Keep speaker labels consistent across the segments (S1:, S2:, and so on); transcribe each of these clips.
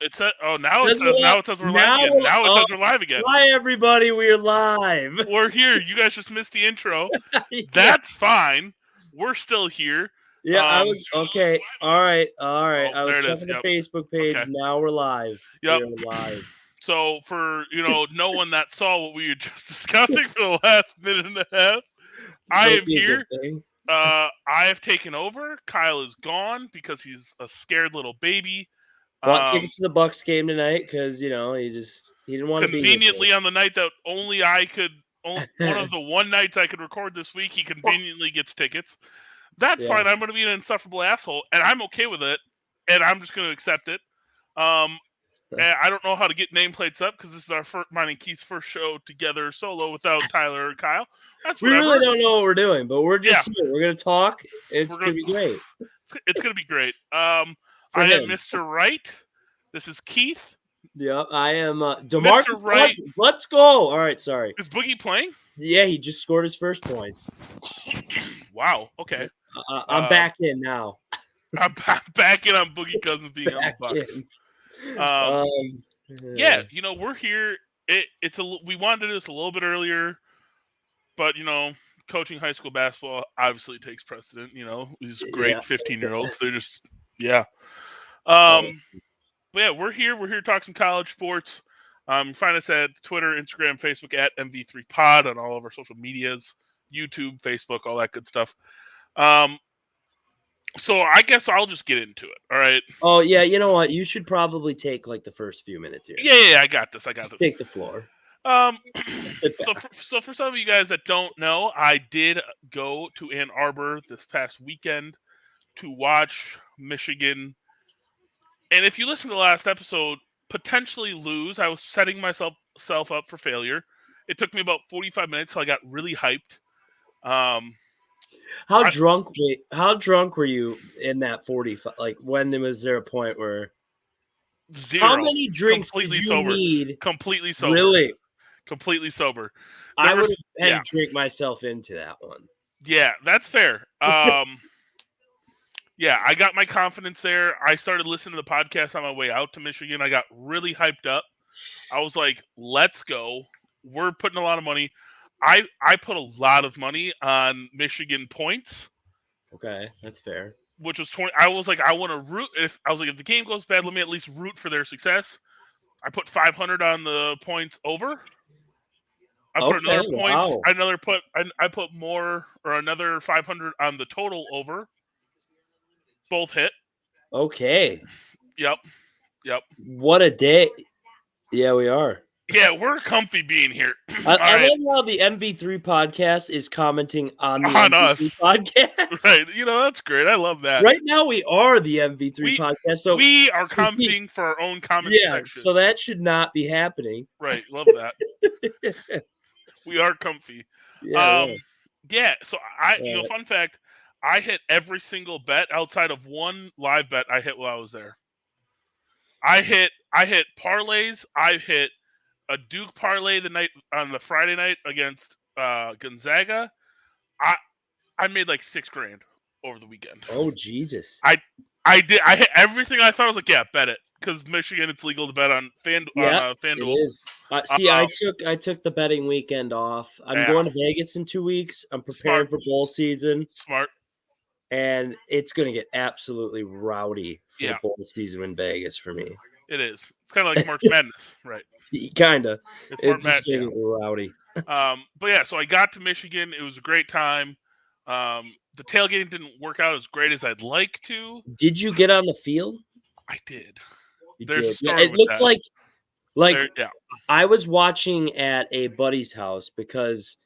S1: It said, now it says we're live again. Now it says we're live again.
S2: Hi, everybody. We're live.
S1: We're here. You guys just missed the intro.
S2: Yeah.
S1: That's fine. We're still here.
S2: Yeah, I was okay. All right. I was
S1: there it is.
S2: checking the
S1: Yep.
S2: Facebook page.
S1: Okay.
S2: Now we're live.
S1: Yep.
S2: We're live.
S1: So for no one that saw what we were just discussing for the last minute and a half, I am here. I have taken over. Kyle is gone because he's a scared little baby.
S2: Bought tickets to the Bucks game tonight because he didn't want to be
S1: conveniently on the night that only I could. One of the one nights I could record this week, he conveniently gets tickets. That's fine. I'm going to be an insufferable asshole, and I'm okay with it, and I'm just going to accept it. And I don't know how to get nameplates up because this is mine and Keith's first show together solo without Tyler or Kyle.
S2: We really don't know what we're doing, but we're just here. We're going to talk. It's going to be great.
S1: It's going to be great. I am Mr. Wright. This is Keith.
S2: Yeah, I am DeMarcus.
S1: Wright.
S2: Let's go. All right, sorry.
S1: Is Boogie playing?
S2: Yeah, he just scored his first points.
S1: Wow. Okay.
S2: I'm back in now.
S1: I'm back in on Boogie Cousins being on the Bucks. Yeah, we're here. We wanted to do this a little bit earlier, but coaching high school basketball obviously takes precedent. These great 15-year-olds. They're just But yeah, we're here. We're here to talk some college sports. Find us at Twitter, Instagram, Facebook at MV3Pod on all of our social medias, YouTube, Facebook, all that good stuff. So I guess I'll just get into it. All right.
S2: Oh yeah, you know what? You should probably take like the first few minutes here.
S1: Yeah, I got this.
S2: Take the floor.
S1: So for some of you guys that don't know, I did go to Ann Arbor this past weekend to watch Michigan. And if you listen to the last episode, potentially lose. I was setting myself up for failure. It took me about 45 minutes till I got really hyped.
S2: How drunk were you in that 45? Like, when was there a point where?
S1: Zero.
S2: How many drinks did you need?
S1: Completely sober.
S2: Really?
S1: Completely sober.
S2: I would have had to drink myself into that one.
S1: Yeah, that's fair. Yeah, I got my confidence there. I started listening to the podcast on my way out to Michigan. I got really hyped up. I was like, let's go. We're putting a lot of money. I put a lot of money on Michigan points.
S2: Okay, that's fair.
S1: Which was 20. I was like, I want to root. If the game goes bad, let me at least root for their success. I put 500 on the points over. I put another points. Wow. I put more or another 500 on the total over. Both hit.
S2: Okay.
S1: Yep.
S2: What a day. Yeah, we are.
S1: Yeah, we're comfy being here.
S2: I love how the MV3 podcast is commenting on the
S1: on
S2: MV3
S1: us
S2: podcast.
S1: Right. That's great. I love that.
S2: Right now we are the MV3 podcast. So
S1: we are commenting for our own comment section.
S2: So that should not be happening.
S1: Right. Love that. We are comfy.
S2: Yeah.
S1: So fun fact, I hit every single bet outside of one live bet I hit while I was there. I hit parlays. I hit a Duke parlay on the Friday night against Gonzaga. I made like $6,000 over the weekend.
S2: Oh Jesus!
S1: I hit everything. I thought I was like, yeah, bet it, because Michigan, it's legal to bet on FanDuel.
S2: It is. I took the betting weekend off. I'm going to Vegas in 2 weeks. I'm preparing for bowl season.
S1: Smart.
S2: And it's going to get absolutely rowdy for bowl season in Vegas for me.
S1: It is. It's kind of like March Madness, right?
S2: Kind of.
S1: It's just
S2: getting rowdy.
S1: But yeah, so I got to Michigan. It was a great time. The tailgating didn't work out as great as I'd like to.
S2: Did you get on the field?
S1: I did.
S2: You did. Yeah, it looked like I was watching at a buddy's house because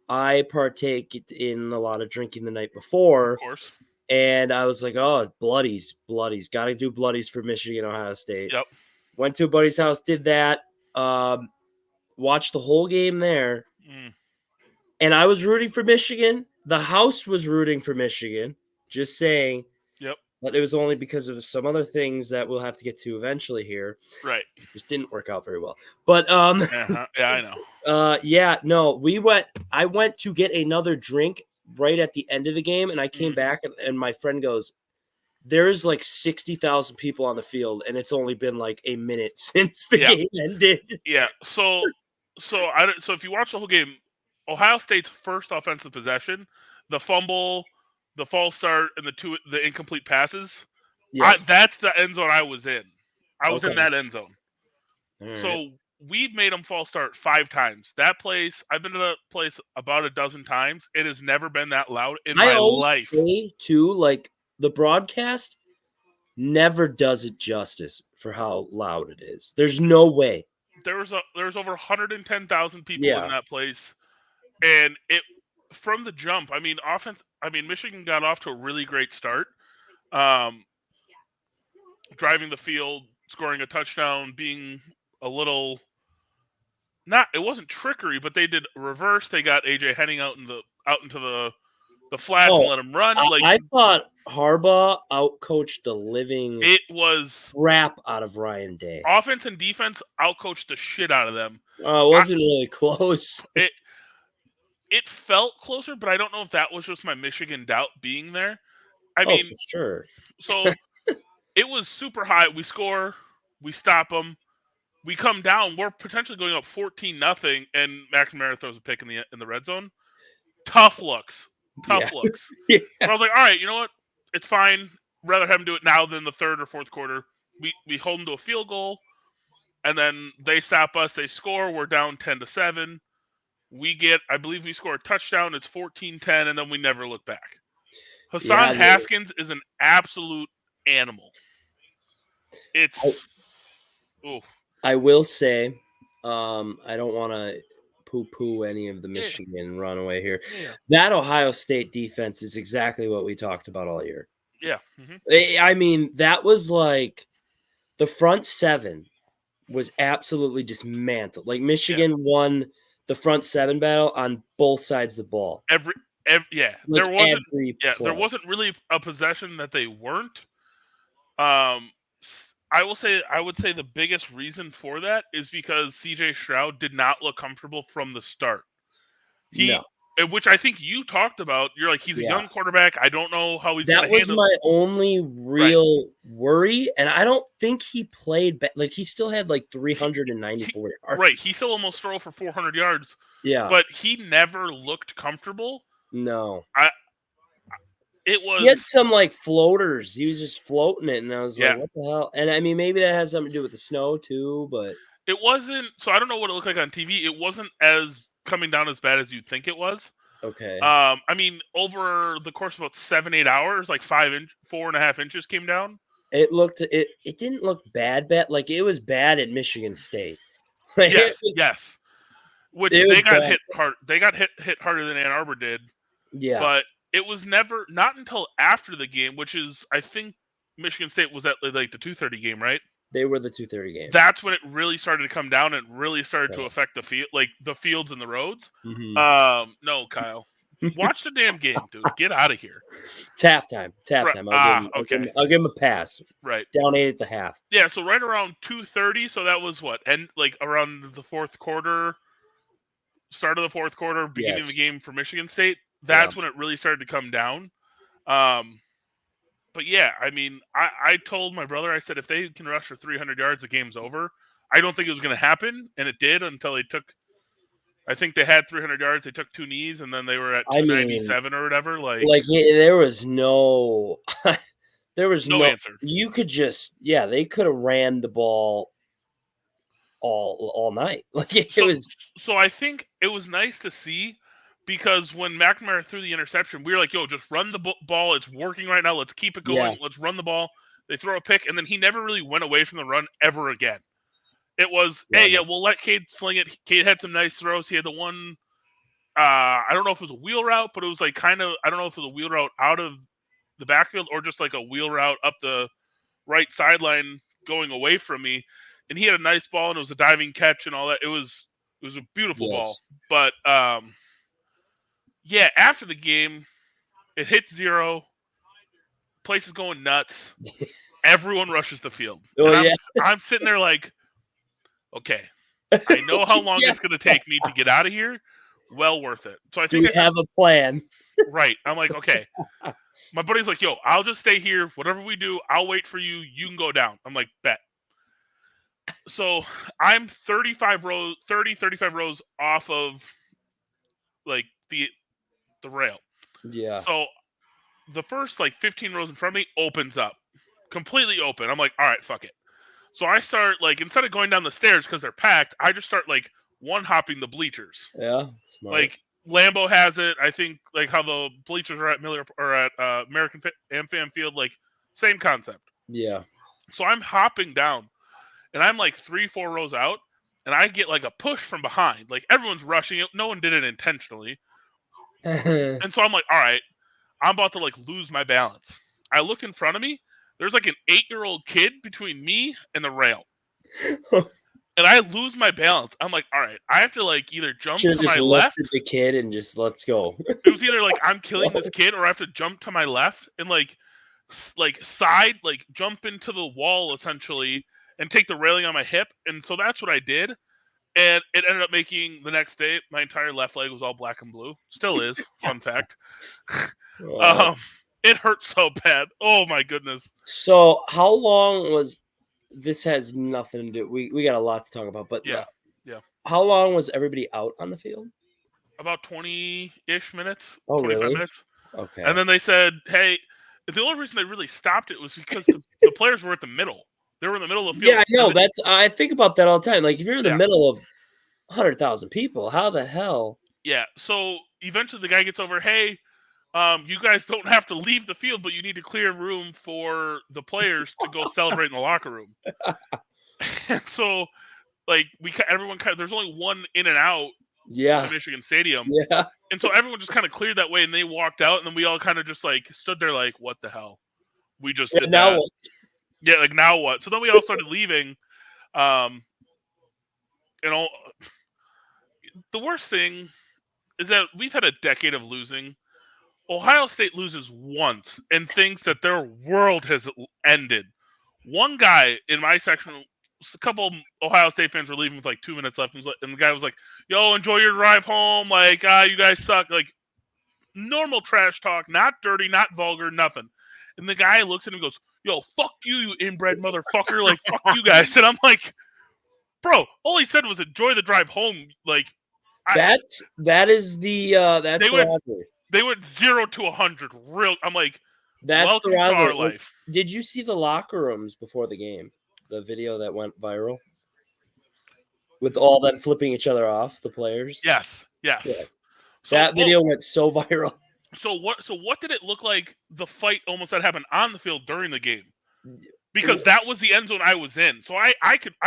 S2: I partake in a lot of drinking the night before.
S1: Of course.
S2: And I was like, oh, bloodies. Got to do bloodies for Michigan, Ohio State.
S1: Yep.
S2: Went to a buddy's house, did that. Watched the whole game there. And I was rooting for Michigan. The house was rooting for Michigan. Just saying.
S1: Yep.
S2: But it was only because of some other things that we'll have to get to eventually here.
S1: Right.
S2: Just didn't work out very well. But
S1: yeah, I know.
S2: I went to get another drink right at the end of the game, and I came back, and my friend goes, there's like 60,000 people on the field, and it's only been like a minute since the
S1: Yeah.
S2: game ended.
S1: Yeah. So if you watch the whole game, Ohio State's first offensive possession, the fumble, the false start, and the incomplete passes.
S2: Yeah.
S1: That's the end zone I was in. I was in
S2: Okay.
S1: that end zone.
S2: All right.
S1: So we've made them false start 5 times. That place, I've been to that place about a dozen times. It has never been that loud in my life.
S2: Say too, like the broadcast never does it justice for how loud it is. There's no way.
S1: There's over 110,000 people in that place, and it from the jump. I mean, Michigan got off to a really great start, driving the field, scoring a touchdown, being a little it wasn't trickery, but they did reverse. They got AJ Henning out into the flats and let him run.
S2: I thought Harbaugh outcoached the living crap out of Ryan Day.
S1: Offense and defense outcoached the shit out of them.
S2: It wasn't really close.
S1: It felt closer, but I don't know if that was just my Michigan doubt being there. I mean,
S2: for sure.
S1: So it was super high. We score, we stop them, we come down. We're potentially going up 14-0, and McNamara throws a pick in the red zone. Tough looks. Yeah. But I was like, all right, you know what? It's fine. Rather have him do it now than the third or fourth quarter. We hold them to a field goal, and then they stop us. They score. We're down 10-7. I believe we score a touchdown. It's 14-10, and then we never look back. Hassan Haskins is an absolute animal.
S2: I will say, I don't want to poo-poo any of the Michigan runaway here. Yeah. That Ohio State defense is exactly what we talked about all year.
S1: Yeah. Mm-hmm.
S2: I mean, that was like the front seven was absolutely dismantled. Like Michigan won the front seven battle on both sides of the ball.
S1: There wasn't really a possession that they weren't. I would say the biggest reason for that is because CJ Stroud did not look comfortable from the start. Which I think you talked about. You're like, he's a young quarterback. I don't know how he's going to handle.
S2: That was my only real worry, and I don't think he played bad. Like, he still had like 394 yards.
S1: Right, he still almost threw for 400 yards.
S2: Yeah,
S1: but he never looked comfortable.
S2: No,
S1: he
S2: had some like floaters. He was just floating it, and I was like, what the hell? And I mean, maybe that has something to do with the snow too, but
S1: it wasn't. So I don't know what it looked like on TV. It wasn't as coming down as bad as you'd think it was.
S2: Okay.
S1: I mean, over the course of about 7-8 hours, like 4.5 inches came down.
S2: It didn't look bad. Like it was bad at Michigan State.
S1: Yes. Which they got hit hard. They got hit harder than Ann Arbor did.
S2: Yeah.
S1: But it was not until after the game, which is, I think Michigan State was at like the 2:30 game, right?
S2: They were the 2:30 game.
S1: That's when it really started to come down and really started to affect the field, like the fields and the roads.
S2: Mm-hmm.
S1: No, Kyle, watch the damn game, dude. Get out of here.
S2: It's halftime. I'll give him a pass.
S1: Right.
S2: Down 8 at the half.
S1: Yeah. So right around 2:30. So that was what? And like around the fourth quarter, start of the fourth quarter, beginning of the game for Michigan State. That's when it really started to come down. But yeah, I mean, I told my brother, I said, if they can rush for 300 yards, the game's over. I don't think it was going to happen, and it did until I think they had 300 yards. They took 2 knees, and then they were at 297 or whatever.
S2: There was no
S1: answer.
S2: You could just, they could have ran the ball all night.
S1: So I think it was nice to see. Because when McNamara threw the interception, we were like, yo, just run the ball. It's working right now. Let's keep it going. Yeah. Let's run the ball. They throw a pick, and then he never really went away from the run ever again. It was, we'll let Cade sling it. Cade had some nice throws. He had the one, I don't know if it was a wheel route, but it was like I don't know if it was a wheel route out of the backfield or just like a wheel route up the right sideline going away from me. And he had a nice ball, and it was a diving catch and all that. It was a beautiful ball. But, yeah, after the game, it hits 0. Place is going nuts. Everyone rushes the field. I'm sitting there like, okay, I know how long it's going to take me to get out of here. Well worth it. So I think
S2: we have a plan.
S1: Right. I'm like, okay. My buddy's like, yo, I'll just stay here. Whatever we do, I'll wait for you. You can go down. I'm like, bet. So I'm 35 rows off of like the rail.
S2: Yeah.
S1: So the first like 15 rows in front of me opens up, completely open. I'm like, all right, fuck it. So I start like, instead of going down the stairs because they're packed, I just start like one hopping the bleachers.
S2: Yeah, smart.
S1: Like Lambeau has it. I think like how the bleachers are at Miller or at American Amphitheater Field, like same concept.
S2: Yeah.
S1: So I'm hopping down, and I'm like 3-4 rows out, and I get like a push from behind. Like everyone's rushing it. No one did it intentionally. And so I'm like, all right, I'm about to like lose my balance. I look in front of me. There's like an 8-year-old kid between me and the rail. And I lose my balance. I'm like, all right, I have to like either jump
S2: Should've
S1: to
S2: just
S1: my left.
S2: lifted the kid and just let's go.
S1: It was either like I'm killing this kid, or I have to jump to my left and like side, like jump into the wall essentially and take the railing on my hip. And so that's what I did. And it ended up making the next day, my entire left leg was all black and blue. Still is, fun fact. It hurt so bad. Oh my goodness.
S2: So how long was this? Has nothing to do. We got a lot to talk about, but
S1: yeah.
S2: How long was everybody out on the field?
S1: About 20-ish minutes.
S2: Oh,
S1: 25
S2: really?
S1: minutes.
S2: Okay.
S1: And then they said, hey, the only reason they really stopped it was because the players were at the middle. They were in the middle of the field.
S2: Yeah, I know. I think about that all the time. Like if you're in the
S1: Yeah.
S2: middle of 100,000 people, how the hell?
S1: Yeah. So eventually the guy gets over, hey, you guys don't have to leave the field, but you need to clear room for the players to go celebrate in the locker room. So, like, everyone there's only one in and out to Michigan Stadium.
S2: Yeah.
S1: And so everyone just kind of cleared that way, and they walked out, and then we all kind of just like stood there like, what the hell? We just did
S2: now
S1: that.
S2: what?
S1: Yeah, like now what? So then we all started leaving. The worst thing is that we've had a decade of losing. Ohio State loses once and thinks that their world has ended. One guy in my section, a couple Ohio State fans were leaving with like 2 minutes left, and the guy was like, yo, enjoy your drive home. Like, you guys suck. Like, normal trash talk, not dirty, not vulgar, nothing. And the guy looks at him and goes, yo, fuck you, you inbred motherfucker. Like, fuck you guys. And I'm like, bro, all he said was enjoy the drive home. Like,
S2: that is the
S1: they went 0 to 100. Real. I'm like,
S2: that's
S1: welcome
S2: the
S1: to our life.
S2: Did you see the locker rooms before the game? The video that went viral with all them flipping each other off, the players.
S1: Yes. Yeah.
S2: So that video went so viral.
S1: So what did it look like? The fight almost that happened on the field during the game, because that was the end zone I was in. So I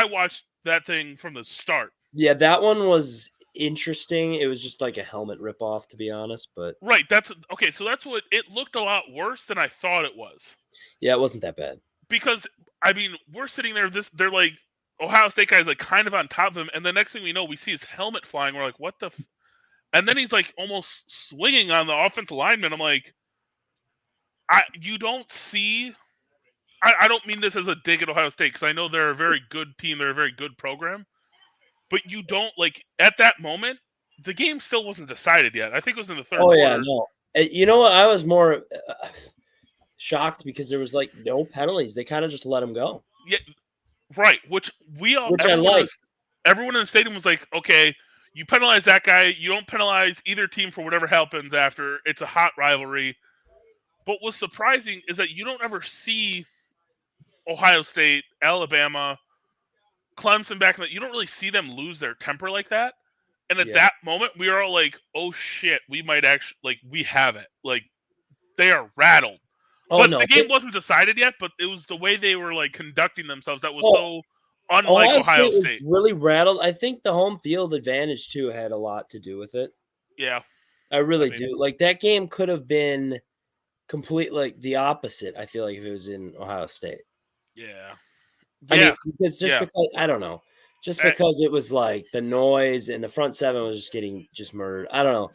S1: watched that thing from the start.
S2: Yeah, that one was interesting. It was just like a helmet ripoff, to be honest. But
S1: right, that's okay. So that's what it looked a lot worse than I thought it was.
S2: Yeah, it wasn't that bad.
S1: Because I mean, we're sitting there. They're like Ohio State guys like kind of on top of him, and the next thing we know, we see his helmet flying. We're like, what the? And then he's like almost swinging on the offensive lineman. I'm like, you don't see. I don't mean this as a dig at Ohio State, because I know they're a very good team. They're a very good program. But you don't, like, at that moment, the game still wasn't decided yet. I think it was in the third quarter.
S2: Yeah, no. You know what? I was more shocked because there was, like, no penalties. They kind of just let him go.
S1: Yeah, right. Which
S2: I like.
S1: Everyone in the stadium was like, okay, you penalize that guy. You don't penalize either team for whatever happens after. It's a hot rivalry. But what's surprising is that you don't ever see Ohio State, Alabama, Clemson back in that. You don't really see them lose their temper like that. And at that moment, we are all like, oh shit, we might actually, like, we have it. Like, they are rattled. But the game wasn't decided yet, but it was the way they were, like, conducting themselves that was so unlike Ohio State.
S2: Really rattled. I think the home field advantage, too, had a lot to do with it.
S1: Yeah.
S2: I really do. Like, that game could have been like, the opposite, I feel like, if it was in Ohio State.
S1: Yeah.
S2: I mean, because I don't know. Just because it was like the noise and the front seven was just getting murdered. I don't know.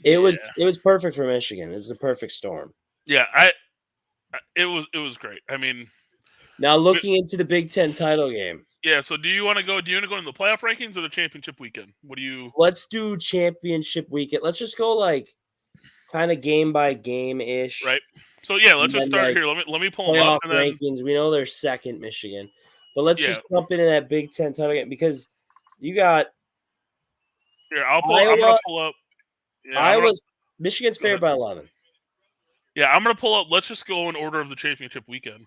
S2: It was perfect for Michigan. It was a perfect storm.
S1: Yeah, it was great. I mean,
S2: now looking into the Big Ten title game.
S1: Yeah. So do you want to go into the playoff rankings or the championship weekend?
S2: Let's do championship weekend. Let's just go like kind of game by game ish.
S1: Right. So yeah, let's
S2: And
S1: just
S2: then,
S1: start
S2: like,
S1: here. Let me pull them
S2: playoff
S1: up, and then
S2: rankings. We know they're second, Michigan, but let's
S1: yeah,
S2: just jump into that Big Ten title game because you got
S1: here I'm gonna
S2: Iowa.
S1: pull up. Yeah,
S2: Michigan's
S1: go
S2: favored
S1: ahead.
S2: by 11.
S1: Yeah, I'm gonna pull up. Let's just go in order of the championship weekend,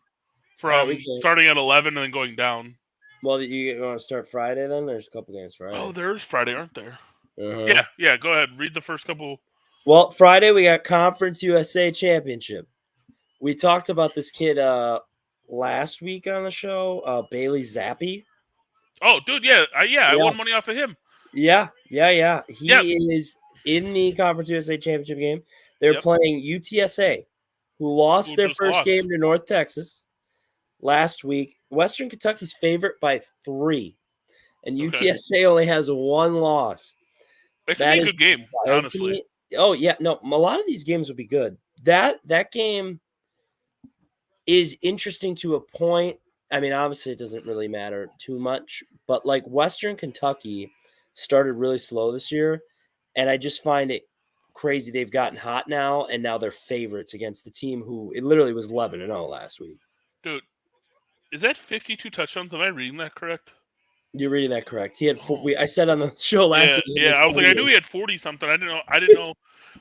S2: All right, we
S1: from
S2: can.
S1: starting at 11 and then going down.
S2: Well, you want to start Friday then? There's a couple games Friday.
S1: Oh, there's Friday, aren't there?
S2: Uh-huh.
S1: Yeah. Go ahead. Read the first couple.
S2: Well, Friday we got Conference USA Championship. We talked about this kid last week on the show, Bailey Zappi.
S1: Oh, dude, I won money off of him.
S2: Yeah. He
S1: Yep.
S2: is in the Conference USA Championship game. They're
S1: Yep.
S2: playing UTSA, who lost their first game to North Texas last week. Western Kentucky's favorite by 3, and UTSA only has 1 loss.
S1: It's gonna be a good game, honestly.
S2: Oh yeah, no, a lot of these games will be good. That game is interesting to a point. I mean, obviously, it doesn't really matter too much, but like Western Kentucky started really slow this year, and I just find it crazy they've gotten hot now, and now they're favorites against the team who it literally was 11-0 last week.
S1: Dude, is that 52 touchdowns? Am I reading that correct?
S2: You're reading that correct. He had I said on the show last week.
S1: Yeah. I was like, I knew he had 40 something. I didn't know.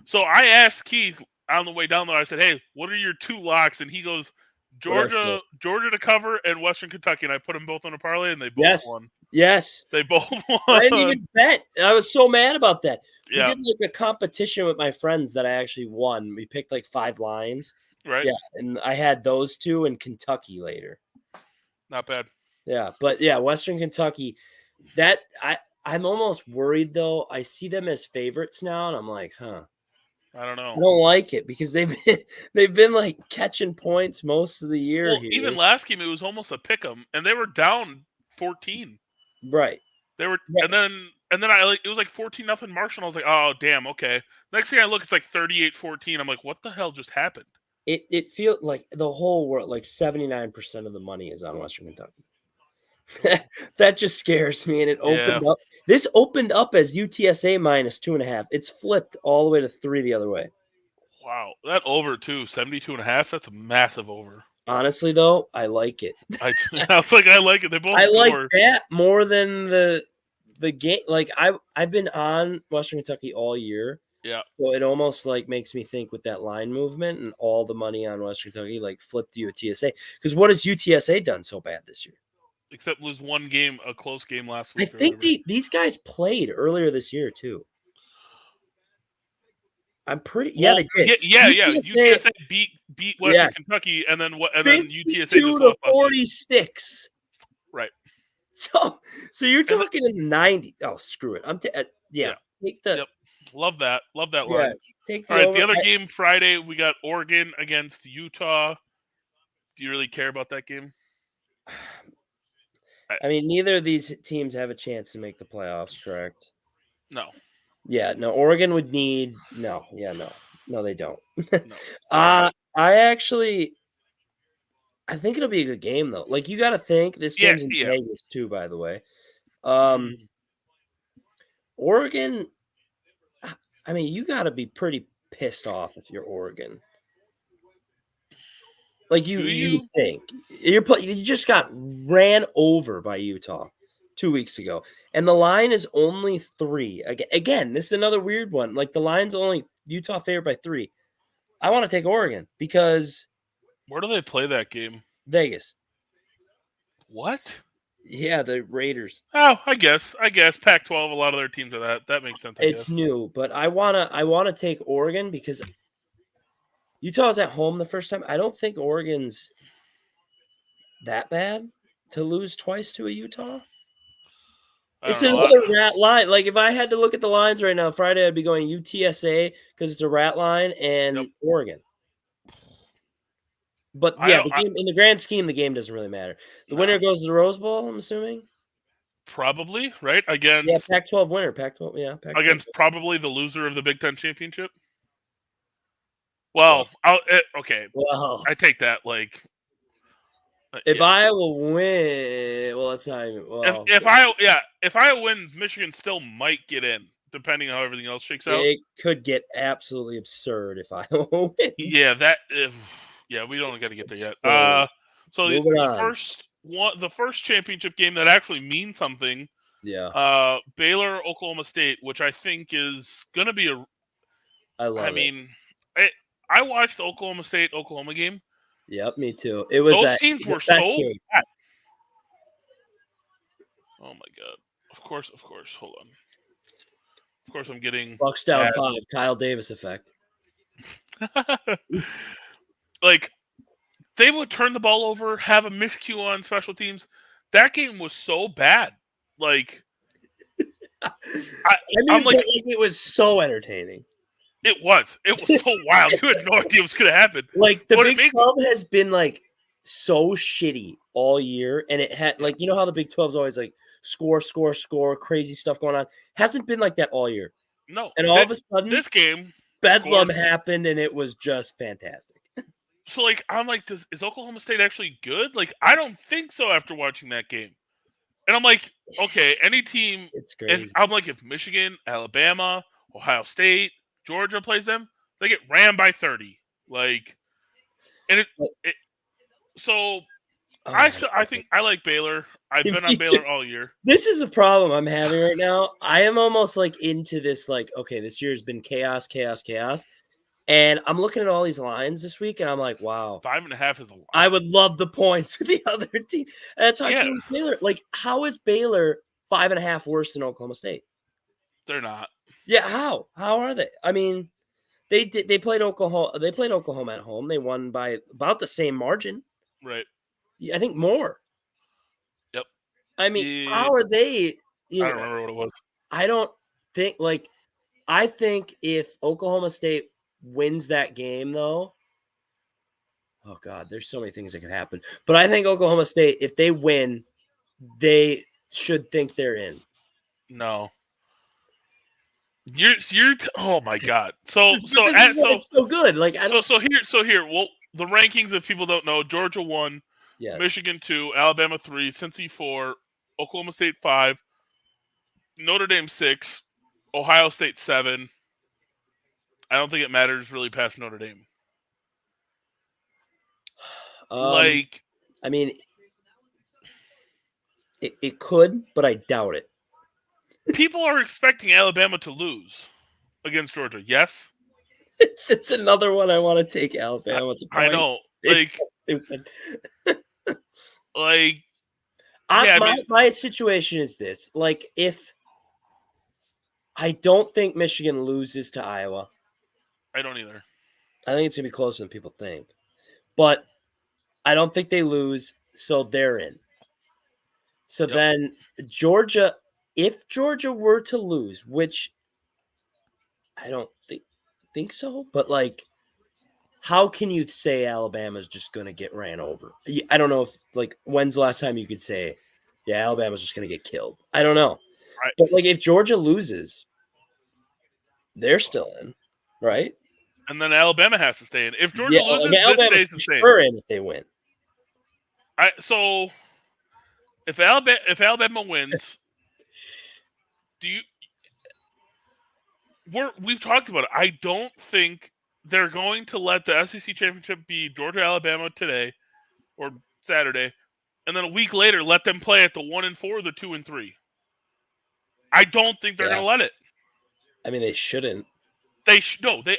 S1: So I asked Keith on the way down there. I said, "Hey, what are your 2 locks?" And he goes, Georgia to cover, and Western Kentucky. And I put them both on a parlay, and they both won.
S2: Yes,
S1: they both won.
S2: I didn't even bet. I was so mad about that.
S1: Yeah.
S2: We did like a competition with my friends that I actually won. We picked like 5 lines.
S1: Right.
S2: Yeah, and I had those 2 in Kentucky later.
S1: Not bad.
S2: Yeah, but yeah, Western Kentucky. That I'm almost worried though. I see them as favorites now, and I'm like,
S1: I don't know.
S2: I don't like it because they've been like catching points most of the year.
S1: Well,
S2: here.
S1: Even last game, it was almost a pick 'em, and they were down 14.
S2: Right.
S1: They were, and then it was like 14-0 Marshall. I was like, oh damn, okay. Next thing I look, it's like 38-14. I'm like, what the hell just happened?
S2: It feels like the whole world, like 79% of the money is on Western Kentucky. That just scares me, and it opened up. This opened up as UTSA -2.5. It's flipped all the way to 3 the other way.
S1: Wow, that over too, 72.5. That's a massive over.
S2: Honestly, though, I like it.
S1: I was like, I like it. They both.
S2: Like that more than the game. Like I've been on Western Kentucky all year.
S1: Yeah.
S2: So it almost like makes me think with that line movement and all the money on Western Kentucky, like flipped to UTSA. Because what has UTSA done so bad this year?
S1: Except lose 1 game, a close game last week.
S2: I think these guys played earlier this year too. I'm pretty. Yeah, they did.
S1: UTSA beat Western Kentucky, and then UTSA just
S2: 46.
S1: Right.
S2: So you're talking in 90. Oh, screw it. Take the.
S1: Yep. Love that line.
S2: Take
S1: the. All right, the other game Friday, we got Oregon against Utah. Do you really care about that game?
S2: I mean, neither of these teams have a chance to make the playoffs, correct?
S1: No.
S2: Yeah, no. Oregon would need no. Yeah, no, they don't.
S1: No.
S2: I think it'll be a good game though. Like you got to think this game's in Vegas too, by the way. Oregon. I mean, you got to be pretty pissed off if you're Oregon. Like you think you just got ran over by Utah 2 weeks ago, and the line is only 3. Again, this is another weird one. Like the line's only Utah favored by 3. I want to take Oregon because
S1: where do they play that game?
S2: Vegas.
S1: What?
S2: Yeah, the Raiders.
S1: Oh, I guess Pac-12. A lot of their teams are that. That makes sense.
S2: It's new, but I wanna take Oregon because Utah's at home the first time. I don't think Oregon's that bad to lose twice to a Utah. It's another rat line. Like if I had to look at the lines right now, Friday I'd be going UTSA because it's a rat line and Oregon. But yeah, in the grand scheme, the game doesn't really matter. The winner goes to the Rose Bowl, I'm assuming.
S1: Probably, right? Against
S2: Pac-12 winner. Pac-12, yeah. Pac-12.
S1: Against probably the loser of the Big Ten championship. Well, okay.
S2: Well,
S1: I take that. Like,
S2: if Iowa win, well, that's not even. Well,
S1: if Iowa wins, Michigan still might get in, depending on how everything else shakes out.
S2: It could get absolutely absurd if Iowa wins.
S1: Yeah, we don't got to get there yet. So the first championship game that actually means something.
S2: Yeah.
S1: Baylor, Oklahoma State, which I think is gonna be
S2: I love it.
S1: I watched the Oklahoma State Oklahoma game.
S2: Yep, me too. It was
S1: those teams were so bad. Oh my god! Of course. Hold on. Of course, I'm getting
S2: Bucks down 5. Kyle Davis effect.
S1: Like, they would turn the ball over, have a miscue on special teams. That game was so bad. Like,
S2: I'm like, it was so entertaining.
S1: It was so wild. You had no idea what's going to happen.
S2: Like, the Big 12 has been, like, so shitty all year. And it had, like, you know how the Big 12 is always, like, score, crazy stuff going on. Hasn't been like that all year.
S1: No.
S2: And all of a sudden,
S1: this game,
S2: Bedlam happened, and it was just fantastic.
S1: So, like, I'm like, is Oklahoma State actually good? Like, I don't think so after watching that game. And I'm like, okay, any team.
S2: It's crazy.
S1: I'm like, if Michigan, Alabama, Ohio State, Georgia plays them, they get ran by 30. Like, and I think I like Baylor. I've been on Baylor all year.
S2: This is a problem I'm having right now. I am almost like into this, like, okay, this year's been chaos. And I'm looking at all these lines this week, and I'm like, wow.
S1: 5.5 is a lot.
S2: I would love the points with the other team. And that's how I feel with Baylor. Like, how is Baylor 5.5 worse than Oklahoma State?
S1: They're not.
S2: Yeah, how? How are they? I mean, they played Oklahoma. They played Oklahoma at home. They won by about the same margin.
S1: Right.
S2: Yeah, I think more.
S1: Yep.
S2: I mean, how are they?
S1: I don't remember what it was.
S2: I don't think, like, I think if Oklahoma State wins that game, though, oh God, there's so many things that could happen. But I think Oklahoma State, if they win, they should think they're in.
S1: No. You're oh my God. So
S2: it's so good. Like,
S1: so here, well, the rankings, if people don't know, Georgia 1,
S2: yes.
S1: Michigan 2, Alabama 3, Cincy 4, Oklahoma State 5, Notre Dame 6, Ohio State 7. I don't think it matters really past Notre Dame.
S2: I mean, it could, but I doubt it.
S1: People are expecting Alabama to lose against Georgia. Yes,
S2: it's another one I want to take Alabama.
S1: I know,
S2: like, so stupid.
S1: Like,
S2: my situation is this: like, if I don't think Michigan loses to Iowa,
S1: I don't either.
S2: I think it's gonna be closer than people think, but I don't think they lose, so they're in. So then Georgia, if Georgia were to lose, which I don't think so, but, like, how can you say Alabama's just going to get ran over? I don't know if, like, when's the last time you could say, yeah, Alabama's just going to get killed? I don't know.
S1: Right.
S2: But, like, if Georgia loses, they're still in, right?
S1: And then Alabama has to stay in. If Georgia loses,
S2: Alabama's
S1: this stays the same.
S2: Sure in if they win.
S1: So if Alabama wins, we've talked about it. I don't think they're going to let the SEC championship be Georgia Alabama today or Saturday, and then a week later let them play at the 1 and 4, the 2 and 3. I don't think they're going to let it.
S2: I mean, they shouldn't.
S1: They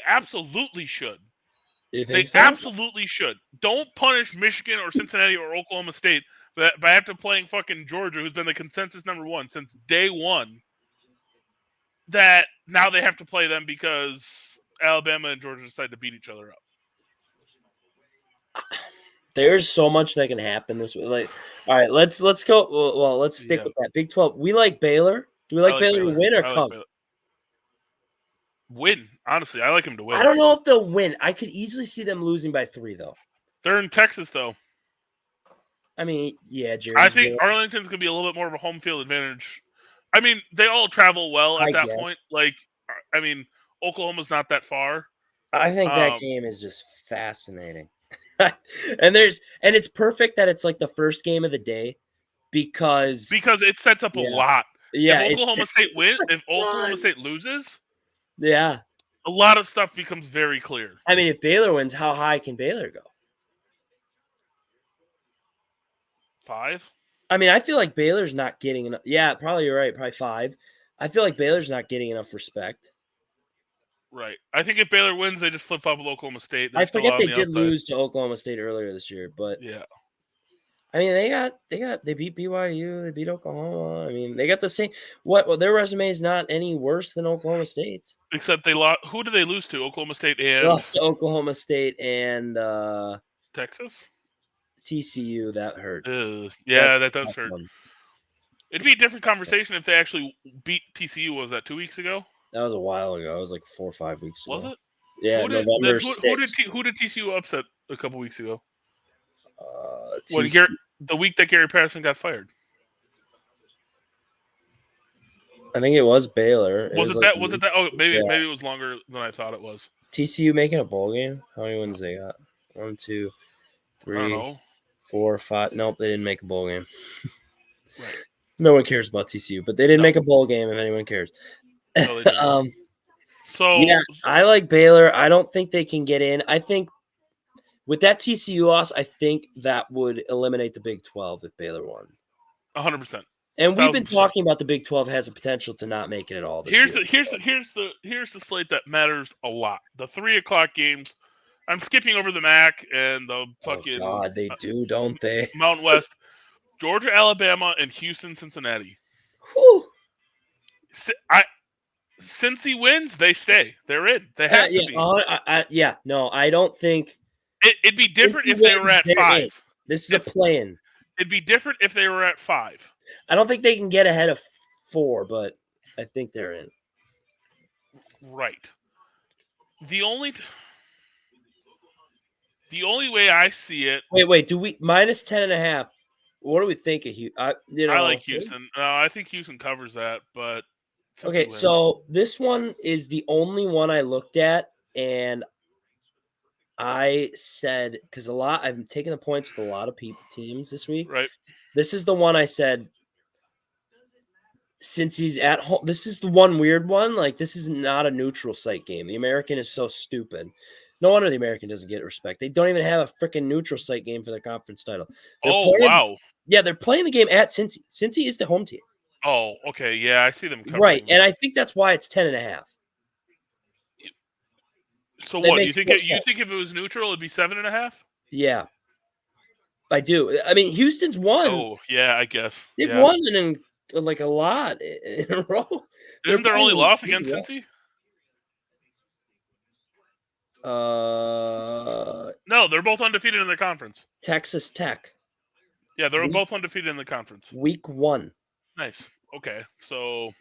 S1: absolutely should.
S2: They
S1: absolutely should. Don't punish Michigan or Cincinnati or Oklahoma State by after playing fucking Georgia, who's been the consensus number 1 since day 1. That now they have to play them because Alabama and Georgia decided to beat each other up.
S2: There's so much that can happen this way. Like, all right, let's go. Well, let's stick with that Big 12. We like Baylor. Do we like Baylor to win or cover?
S1: Win. Honestly, I like them to win.
S2: I don't know if they'll win. I could easily see them losing by 3, though.
S1: They're in Texas, though.
S2: I mean, yeah, Jerry.
S1: I think Arlington's going to be a little bit more of a home field advantage. I mean, they all travel well at that point. Like, I mean, Oklahoma's not that far.
S2: I think that game is just fascinating. and it's perfect that it's like the first game of the day because
S1: it sets up a lot.
S2: Yeah,
S1: if Oklahoma State loses,
S2: yeah.
S1: a lot of stuff becomes very clear.
S2: I mean, if Baylor wins, how high can Baylor go?
S1: 5.
S2: I mean, I feel like Baylor's not getting enough. Yeah, probably you're right. Probably 5. I feel like Baylor's not getting enough respect.
S1: Right. I think if Baylor wins, they just flip flop with Oklahoma State. They're
S2: I
S1: still
S2: forget
S1: on
S2: they
S1: the
S2: did
S1: outside.
S2: lose to Oklahoma State earlier this year, but
S1: Yeah.
S2: I mean, they beat BYU, they beat Oklahoma. I mean, they got the same. Well, their resume is not any worse than Oklahoma State's.
S1: Except they lost. Who did they lose to? Oklahoma State and
S2: Lost to Oklahoma State and
S1: Texas.
S2: TCU. That hurts.
S1: Yeah, that does hurt. It'd be a different conversation if they actually beat TCU. Was that 2 weeks ago?
S2: That was a while ago. It was like 4 or 5 weeks ago.
S1: Was it?
S2: Yeah, November 6th.
S1: Who did TCU upset a couple weeks ago?
S2: TCU.
S1: The week that Gary Patterson got fired.
S2: I think it was Baylor.
S1: Was it that? Oh, maybe it was longer than I thought it was.
S2: TCU making a bowl game? How many wins they got? 1, 2, 3, 4, 5. Nope, they didn't make a bowl game.
S1: Right.
S2: No one cares about TCU, but they didn't make a bowl game. If anyone cares.
S1: No, they didn't.
S2: I like Baylor. I don't think they can get in. I think with that TCU loss, I think that would eliminate the Big 12 if Baylor won.
S1: 100%.
S2: And we've been talking about the Big 12 has a potential to not make it at all.
S1: Here's the slate that matters a lot. The 3:00 games. I'm skipping over the MAC and the fucking.
S2: Oh God, they do, don't they?
S1: Mountain West, Georgia, Alabama, and Houston, Cincinnati.
S2: Whew.
S1: Cincy wins, they stay. They're in. They have to be.
S2: No, I don't think.
S1: It'd be different if they were at 5.
S2: This is a play-in.
S1: It'd be different if they were at 5.
S2: I don't think they can get ahead of 4, but I think they're in.
S1: Right. The only way I see it.
S2: Wait. Do we minus 10.5? What do we think of Houston?
S1: I like Houston. I think Houston covers that, but.
S2: Okay, so this one is the only one I looked at, and I said because I'm taking the points with a lot of teams this week.
S1: Right.
S2: This is the one I said. Since he's at home, this is the one weird one. Like, this is not a neutral site game. The American is so stupid. No wonder the American doesn't get respect. They don't even have a freaking neutral site game for their conference title.
S1: Wow.
S2: Yeah, they're playing the game at Cincy. Cincy is the home team.
S1: Oh, okay. Yeah, I see them covering.
S2: Right, and I think that's why it's 10.5.
S1: So what? You think if it was neutral, it'd be 7.5?
S2: Yeah. I do. I mean, Houston's won.
S1: Oh, yeah, I guess.
S2: They've won in like a lot in a row.
S1: Isn't their only loss against Cincy? No, they're both undefeated in the conference.
S2: Texas Tech.
S1: Yeah, they're both undefeated in the conference.
S2: Week 1.
S1: Nice. Okay, so.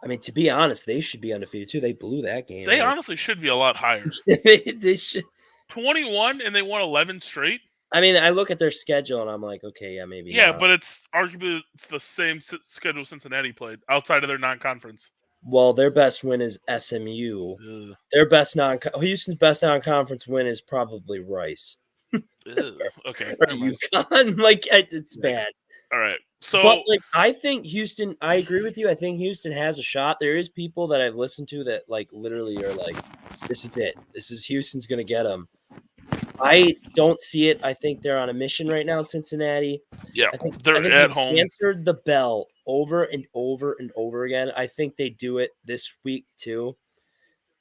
S2: I mean, to be honest, they should be undefeated too. They blew that game.
S1: They honestly should be a lot higher.
S2: They should.
S1: 21 and they won 11 straight.
S2: I mean, I look at their schedule and I'm like, okay, yeah, maybe.
S1: Yeah, but it's arguably the same schedule Cincinnati played outside of their non-conference.
S2: Well, their best win is SMU.
S1: Ugh.
S2: Their best Houston's best non-conference win is probably Rice.
S1: Okay.
S2: Or UConn. Like, it's bad.
S1: All right. So,
S2: but like, I think Houston. I agree with you. I think Houston has a shot. There is people that I've listened to that like literally are like, "This is it. This is Houston's going to get them." I don't see it. I think they're on a mission right now in Cincinnati.
S1: Yeah,
S2: I think
S1: they're at home.
S2: Answered the bell over and over and over again. I think they do it this week too.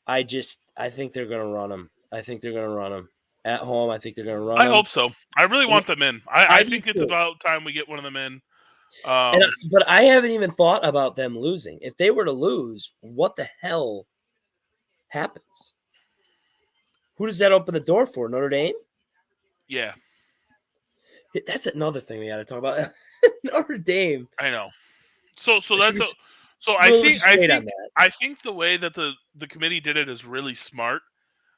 S2: I think they're going to run them. I think they're going to run them at home. I think they're going to run them.
S1: I hope so. I really want them in. I think it's about time we get one of them in.
S2: But I haven't even thought about them losing. If they were to lose, what the hell happens? Who does that open the door for? Notre Dame?
S1: Yeah.
S2: That's another thing we got to talk about. Notre Dame.
S1: I know. So that's I think the way that the committee did it is really smart.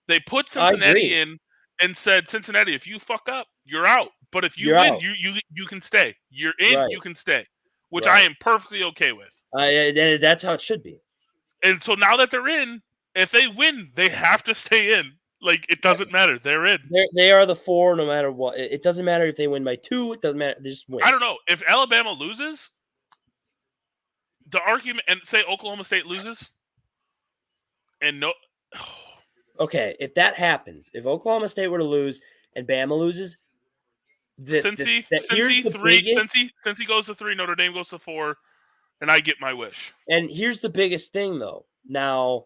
S1: They put Cincinnati in and said, Cincinnati, if you fuck up, you're out. But if you win, you can stay. You're in, you can stay, which I am perfectly okay with.
S2: That's how it should be.
S1: And so now that they're in, if they win, they have to stay in. Like, it doesn't matter. They're in.
S2: They are the 4 no matter what. It doesn't matter if they win by 2. It doesn't matter. They just win.
S1: I don't know. If Alabama loses, the argument, and say Oklahoma State loses, and no.
S2: Okay, if that happens, if Oklahoma State were to lose and Bama loses, here's
S1: Cincy
S2: the
S1: 3,
S2: biggest,
S1: Cincy goes to 3, Notre Dame goes to 4, and I get my wish.
S2: and here's the biggest thing though. Now,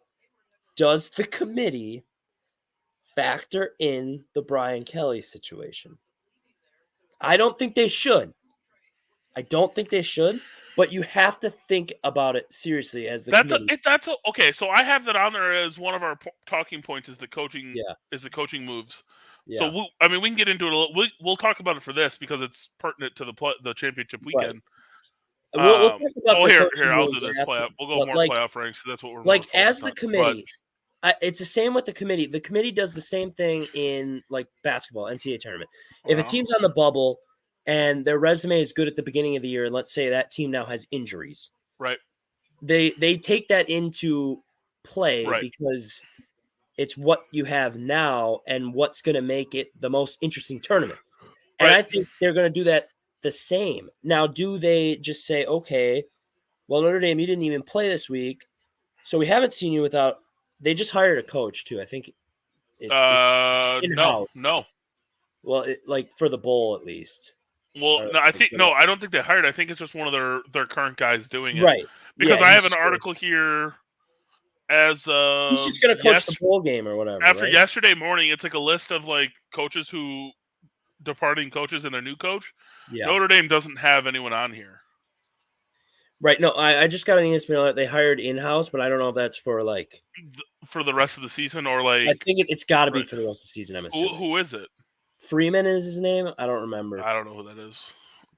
S2: does the committee factor in the Brian Kelly situation? I don't think they should. But you have to think about it seriously as the committee.
S1: Okay. So I have that on there as one of our talking points is the coaching.
S2: Yeah.
S1: Is the coaching moves.
S2: Yeah.
S1: So we can get into it a little. We'll talk about it for this because it's pertinent to the championship weekend.
S2: Right. We'll talk about
S1: here I'll do this playoff. We'll go more playoff ranks. That's what we're
S2: like as the committee. It's the same with the committee. The committee does the same thing in like basketball, NCAA tournament. If a team's on the bubble and their resume is good at the beginning of the year, and let's say that team now has injuries,
S1: right?
S2: They take that into play because it's what you have now and what's going to make it the most interesting tournament. And I think they're going to do that the same. Now, do they just say, okay, well, Notre Dame, you didn't even play this week, so we haven't seen you without. They just hired a coach too. I think.
S1: No.
S2: Well, like for the bowl at least.
S1: Well, no, I don't think they hired. I think it's just one of their current guys doing it.
S2: Right.
S1: Because I have an article here as
S2: he's just going to coach the bowl game or whatever.
S1: After yesterday morning, it's like a list of like coaches who departing coaches and their new coach. Yeah. Notre Dame doesn't have anyone on here.
S2: Right. No, I just got an ESPN alert. They hired in-house, but I don't know if that's for like
S1: for the rest of the season or like.
S2: I think it's got to be for the rest of the season. I'm assuming.
S1: Who is it?
S2: Freeman is his name. I don't remember.
S1: I don't know who that is.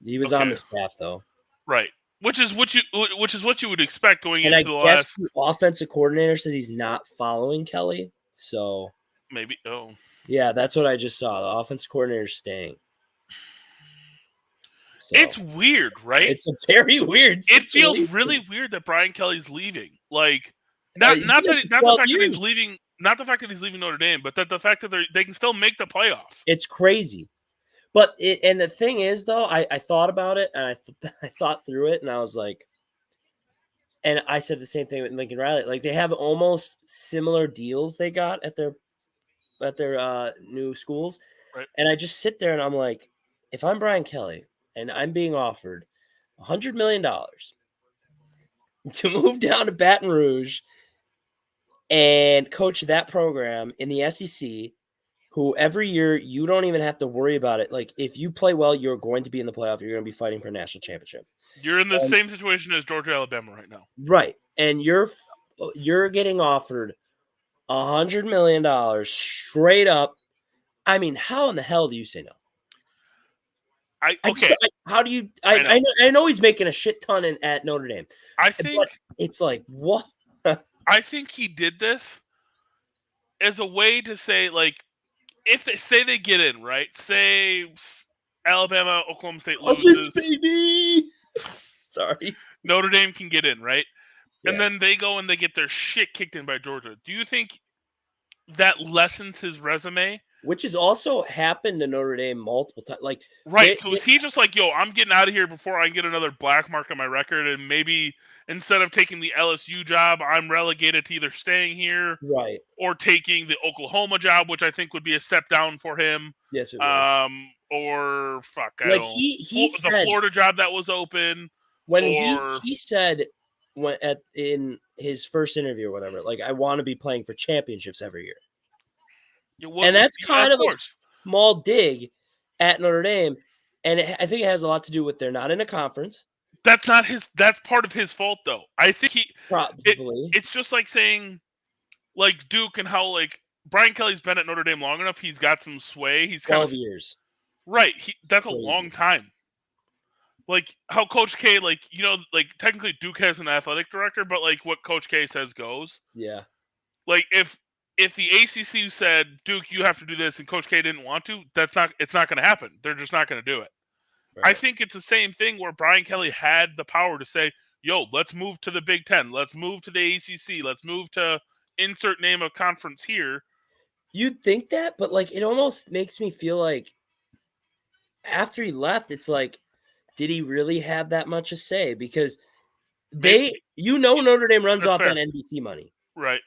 S2: He was on the staff though.
S1: Right. Which is what you would expect going into the
S2: last. The offensive coordinator says he's not following Kelly, so
S1: maybe. Oh.
S2: Yeah, that's what I just saw. The offensive coordinator's staying.
S1: So, it's weird, right?
S2: It's a very weird situation.
S1: It feels really weird that Brian Kelly's leaving. Like, not the fact that he's leaving Notre Dame, but that the fact that they can still make the playoff.
S2: It's crazy. But and the thing is, though, I thought about it and I thought through it, and I was like, and I said the same thing with Lincoln Riley. Like they have almost similar deals they got at their new schools,
S1: right.
S2: And I just sit there and I'm like, if I'm Brian Kelly and I'm being offered $100 million to move down to Baton Rouge and coach that program in the SEC. Who every year you don't even have to worry about it. Like if you play well, you're going to be in the playoff. You're going to be fighting for a national championship.
S1: You're in the same situation as Georgia, Alabama right now.
S2: Right. And you're getting offered $100 million straight up. I mean, how in the hell do you say no? How do you? I know he's making a shit ton at Notre Dame.
S1: I think
S2: but it's like what?
S1: I think he did this as a way to say like. If they say they get in, right? Say Alabama, Oklahoma State loses.
S2: Baby! Sorry.
S1: Notre Dame can get in, right?
S2: Yes.
S1: And then they go and they get their shit kicked in by Georgia. Do you think that lessens his resume?
S2: Which has also happened to Notre Dame multiple times. Like,
S1: right. So is he just like, yo, I'm getting out of here before I get another black mark on my record, and maybe instead of taking the LSU job, I'm relegated to either staying here,
S2: right,
S1: or taking the Oklahoma job, which I think would be a step down for him.
S2: Yes, it would.
S1: Or fuck,
S2: like he
S1: said, the Florida job that was open.
S2: When he said in his first interview or whatever, like I want to be playing for championships every year. And that's kind of a small dig at Notre Dame, and I think it has a lot to do with they're not in a conference.
S1: That's not his. That's part of his fault, though. I think
S2: probably.
S1: It's just like saying, like Duke and how like Brian Kelly's been at Notre Dame long enough. He's got some sway. He's
S2: 12 years.
S1: Right. That's a long time. Like how Coach K, like like technically Duke has an athletic director, but like what Coach K says goes.
S2: Yeah.
S1: Like if the ACC said, Duke, you have to do this, and Coach K didn't want to, it's not going to happen. They're just not going to do it. Right. I think it's the same thing where Brian Kelly had the power to say, yo, let's move to the Big Ten. Let's move to the ACC. Let's move to insert name of conference here.
S2: You'd think that, but like it almost makes me feel like after he left, it's like, did he really have that much to say? Because Notre Dame runs
S1: That's
S2: off
S1: fair.
S2: that NBC money.
S1: Right.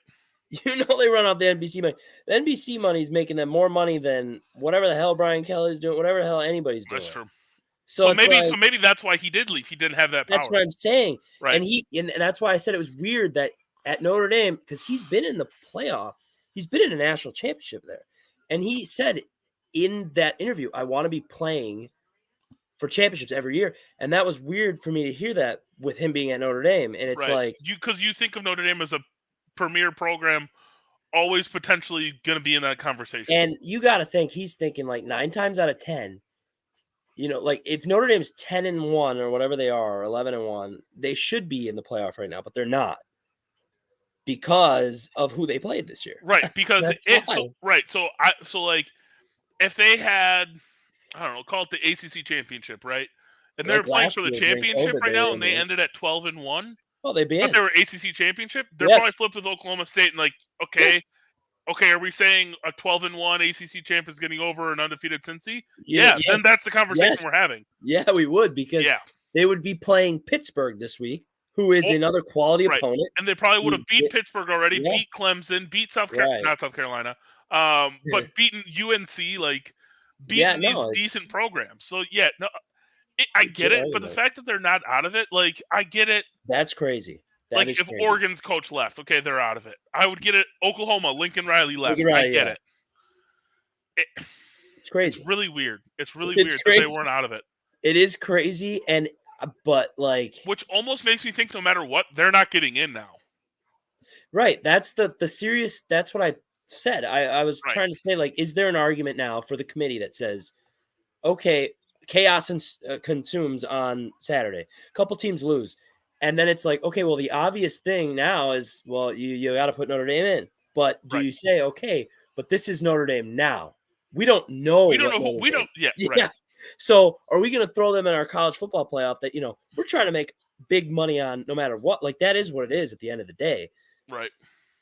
S2: They run off the NBC money. The NBC money is making them more money than whatever the hell Brian Kelly's doing, whatever the hell anybody's doing.
S1: That's true.
S2: So
S1: maybe that's why he did leave. He didn't have that power.
S2: That's what I'm saying.
S1: Right.
S2: And that's why I said it was weird that at Notre Dame, because he's been in the playoff, he's been in a national championship there. And he said in that interview, I want to be playing for championships every year. And that was weird for me to hear that with him being at Notre Dame. And it's like
S1: because you think of Notre Dame as a premier program, always potentially going to be in that conversation.
S2: And you got to think he's thinking like 9 times out of 10, like if Notre Dame's 10-1 or whatever they are, or 11-1, they should be in the playoff right now, but they're not because of who they played this year.
S1: Right, because so like if they had, I don't know, call it the ACC championship, right? And they're playing for the championship right now, and they ended at 12-1.
S2: Well, they'd be in.
S1: But they were ACC championship. They're probably flipped with Oklahoma State and like, okay, are we saying a 12-1 ACC champ is getting over an undefeated Cincy? Yeah, then that's the conversation we're having.
S2: Yeah, we would, because they would be playing Pittsburgh this week, who is another quality opponent.
S1: And they probably would have beat Pittsburgh already, beat Clemson, beat not South Carolina, but beaten UNC, like beaten these decent programs. So I get it, but the fact that they're not out of it, like I get it.
S2: That's crazy.
S1: Like if Oregon's coach left, okay, they're out of it. I would get it. Oklahoma, Lincoln Riley left. I get it.
S2: It's crazy.
S1: It's really weird. It's really weird that they weren't out of it.
S2: It is crazy, but like,
S1: which almost makes me think no matter what, they're not getting in now.
S2: Right. That's the serious. That's what I said. I was trying to say, like, is there an argument now for the committee that says, okay, chaos consumes on Saturday, a couple teams lose. And then it's like, okay, well, the obvious thing now is, well, you got to put Notre Dame in. But do you say, okay, but this is Notre Dame now? We don't know.
S1: We don't know who. We don't. Yeah.
S2: Yeah. So are we going to throw them in our college football playoff that, we're trying to make big money on no matter what? Like, that is what it is at the end of the day.
S1: Right.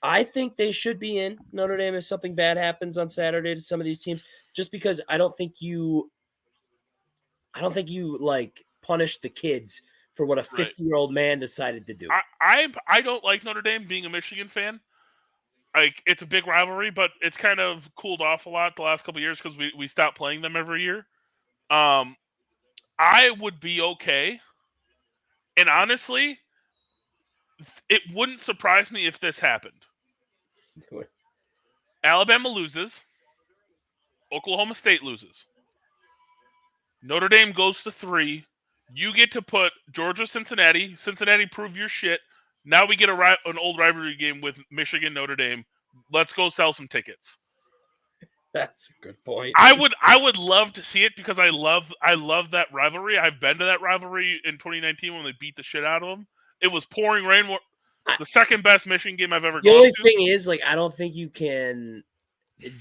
S2: I think they should be in Notre Dame if something bad happens on Saturday to some of these teams, just because I don't think you like punish the kids for what a 50-year-old man decided to do.
S1: I don't like Notre Dame, being a Michigan fan. Like, it's a big rivalry, but it's kind of cooled off a lot the last couple of years because we stopped playing them every year. I would be okay. And honestly, it wouldn't surprise me if this happened. Alabama loses. Oklahoma State loses. Notre Dame goes to 3. You get to put Georgia, Cincinnati. Cincinnati, prove your shit. Now we get an old rivalry game with Michigan, Notre Dame. Let's go sell some tickets.
S2: That's a good point.
S1: I would love to see it because I love that rivalry. I've been to that rivalry in 2019 when they beat the shit out of them. It was pouring rain. The second best Michigan game I've ever gone to.
S2: The only thing is, like, I don't think you can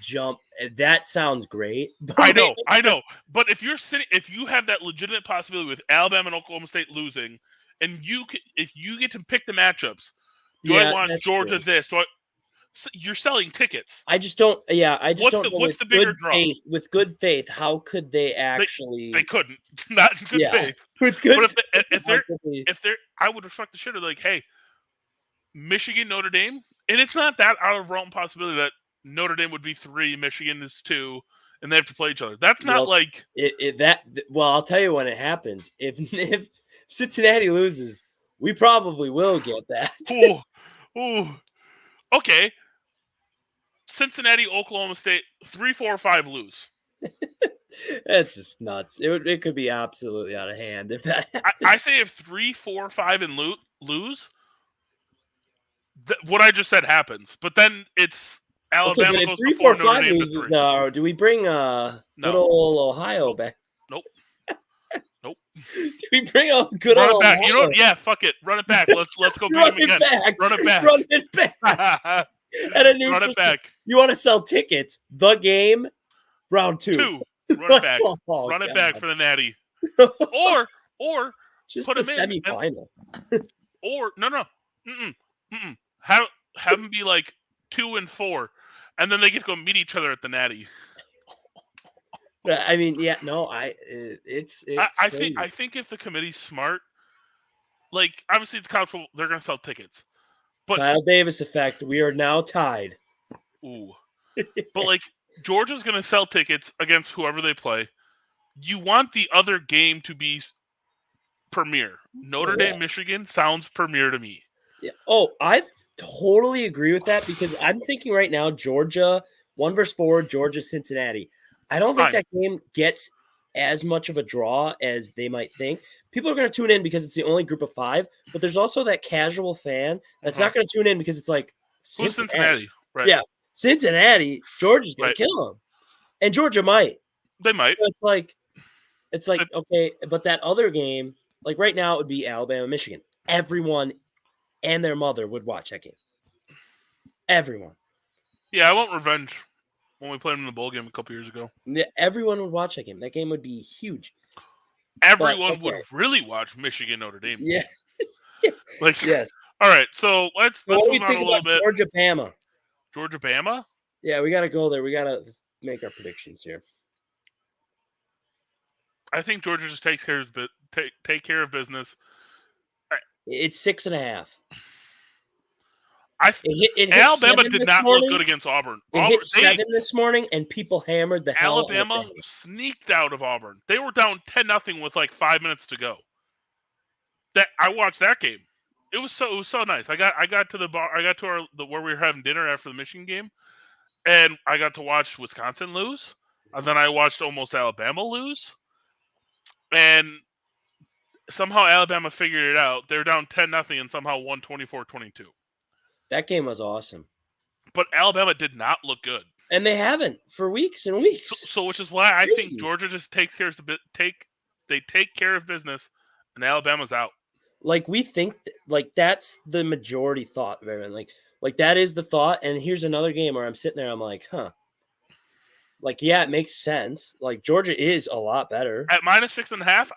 S2: jump. That sounds great.
S1: I know. But if you have that legitimate possibility with Alabama and Oklahoma State losing, and if you get to pick the matchups, I want Georgia true. This? You're selling tickets.
S2: I just don't. Yeah, I just don't.
S1: What's the bigger draw?
S2: With good faith, how could they actually?
S1: They couldn't. Not in good faith.
S2: With good.
S1: But if they're, I would respect the shit of like, hey, Michigan, Notre Dame, and it's not that out of realm possibility that Notre Dame would be 3, Michigan is 2, and they have to play each other. That's not like
S2: Well, I'll tell you when it happens. If Cincinnati loses, we probably will get that.
S1: Ooh. Okay. Cincinnati, Oklahoma State, 3, 4, 5 lose.
S2: That's just nuts. It could be absolutely out of hand if that happens.
S1: I say if 3, 4, 5 and lose, what I just said happens. But then it's Alabama goes
S2: 3, 4, 5 loses now. Do we bring good old Ohio back?
S1: Nope. Do
S2: we bring a good old
S1: back?
S2: Ohio?
S1: Fuck it. Run it back. Let's go beat them again. Run it back.
S2: Run it back. At a new
S1: Run it back.
S2: You want to sell tickets? The game, round 2.
S1: Run it back. Run it back for the Natty. Or
S2: just
S1: put
S2: the
S1: them in
S2: semifinal.
S1: Or no. Have them be like 2 and 4, and then they get to go meet each other at the Natty.
S2: I mean, yeah, no, it's
S1: I think if the committee's smart, like obviously it's college football, they're gonna sell tickets. But
S2: Kyle Davis effect. We are now tied.
S1: ooh. But like Georgia's gonna sell tickets against whoever they play. You want the other game to be premier. Notre Dame, Michigan sounds premier to me.
S2: Yeah. Oh, I totally agree with that because I'm thinking right now Georgia 1-4, Georgia Cincinnati. I don't think that game gets as much of a draw as they might think. People are going to tune in because it's the only group of 5, but there's also that casual fan that's not going to tune in because it's like
S1: Cincinnati. Right.
S2: Yeah, Cincinnati. Georgia's going to kill them, and Georgia might.
S1: They might.
S2: So it's like okay, but that other game, like right now, it would be Alabama, Michigan. Everyone and their mother would watch that game. Everyone.
S1: Yeah, I want revenge when we played them in the bowl game a couple years ago.
S2: Yeah, everyone would watch that game. That game would be huge.
S1: Everyone would really watch Michigan Notre Dame.
S2: Yeah.
S1: Yes. All right, so let's move on a little bit.
S2: Georgia Bama.
S1: Georgia Bama?
S2: Yeah, we got to go there. We got to make our predictions here.
S1: I think Georgia just takes care of business.
S2: It's 6.5.
S1: Alabama did not look good against Auburn.
S2: It hit 7 this morning, and people hammered the hell out of
S1: Alabama sneaked out of Auburn. They were down 10-0 with like 5 minutes to go. I watched that game. It was so nice. I got to the bar. I got to where we were having dinner after the Michigan game, and I got to watch Wisconsin lose, and then I watched almost Alabama lose, and somehow Alabama figured it out. They were down 10-0 and somehow won 24-22.
S2: That game was awesome.
S1: But Alabama did not look good.
S2: And they haven't for weeks and weeks.
S1: So which is why I think Georgia just takes care of they take care of business, and Alabama's out.
S2: Like we think, like that's the majority thought, Baron. Like that is the thought. And here's another game where I'm sitting there, I'm like, huh. Like, yeah, it makes sense. Like Georgia is a lot better.
S1: At -6.5,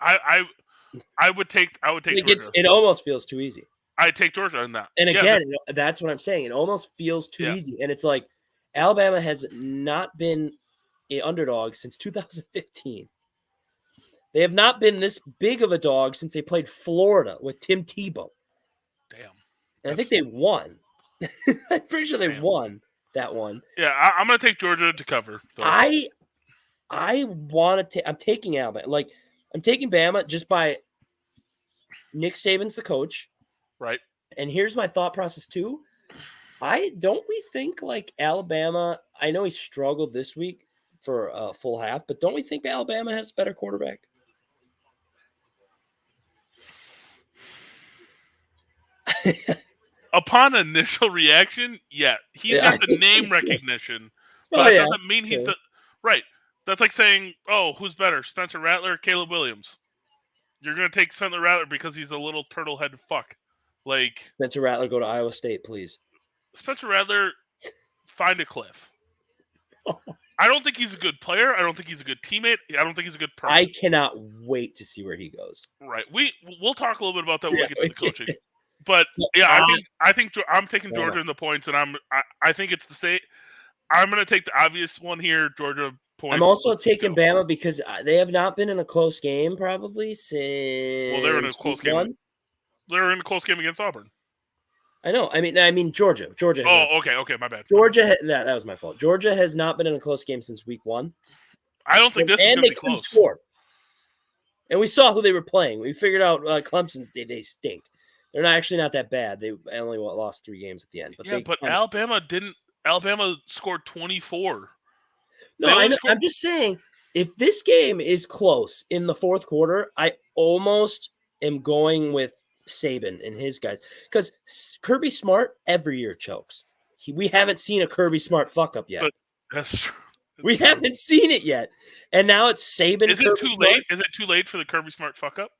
S1: I would take Georgia.
S2: It almost feels too easy.
S1: I take Georgia on that.
S2: And again, that's what I'm saying. It almost feels too easy. And it's like Alabama has not been an underdog since 2015. They have not been this big of a dog since they played Florida with Tim Tebow.
S1: Damn.
S2: And I think they won. I'm pretty sure they won that one.
S1: Yeah, I'm going to take Georgia to cover.
S2: Though. I want to I'm taking Alabama. Like, I'm taking Bama just by Nick Saban's the coach.
S1: Right.
S2: And here's my thought process too. Don't we think like Alabama, I know he struggled this week for a full half, but don't we think Alabama has a better quarterback?
S1: Upon initial reaction, yeah. He's got the name recognition, but that doesn't mean he's the right. That's like saying, oh, who's better, Spencer Rattler or Caleb Williams? You're going to take Spencer Rattler because he's a little turtle-headed fuck. Like
S2: Spencer Rattler, go to Iowa State, please.
S1: Spencer Rattler, find a cliff. I don't think he's a good player. I don't think he's a good teammate. I don't think he's a good person.
S2: I cannot wait to see where he goes.
S1: Right. We'll talk a little bit about that when we get to the coaching. But yeah, I think I'm taking Georgia in the points, and I think it's the same. I'm going to take the obvious one here, Georgia points.
S2: I'm also taking Bama because they have not been in a close game probably since.
S1: Well, they're in a close game. They're in a close game against Auburn.
S2: I know. I mean Georgia. Georgia.
S1: Okay. My bad.
S2: Georgia. That was my fault. Georgia has not been in a close game since week 1.
S1: I don't think this is going to be close.
S2: Score. And we saw who they were playing. We figured out Clemson. They stink. They're not that bad. They only lost 3 games at the end.
S1: But Alabama didn't. Alabama scored 24.
S2: No, I know. I'm just saying, if this game is close in the fourth quarter, I almost am going with Saban and his guys because Kirby Smart every year chokes. We haven't seen a Kirby Smart fuck up yet.
S1: But that's true.
S2: We haven't seen it yet, and now it's Saban.
S1: Is it too late? Is it too late for the Kirby Smart fuck up?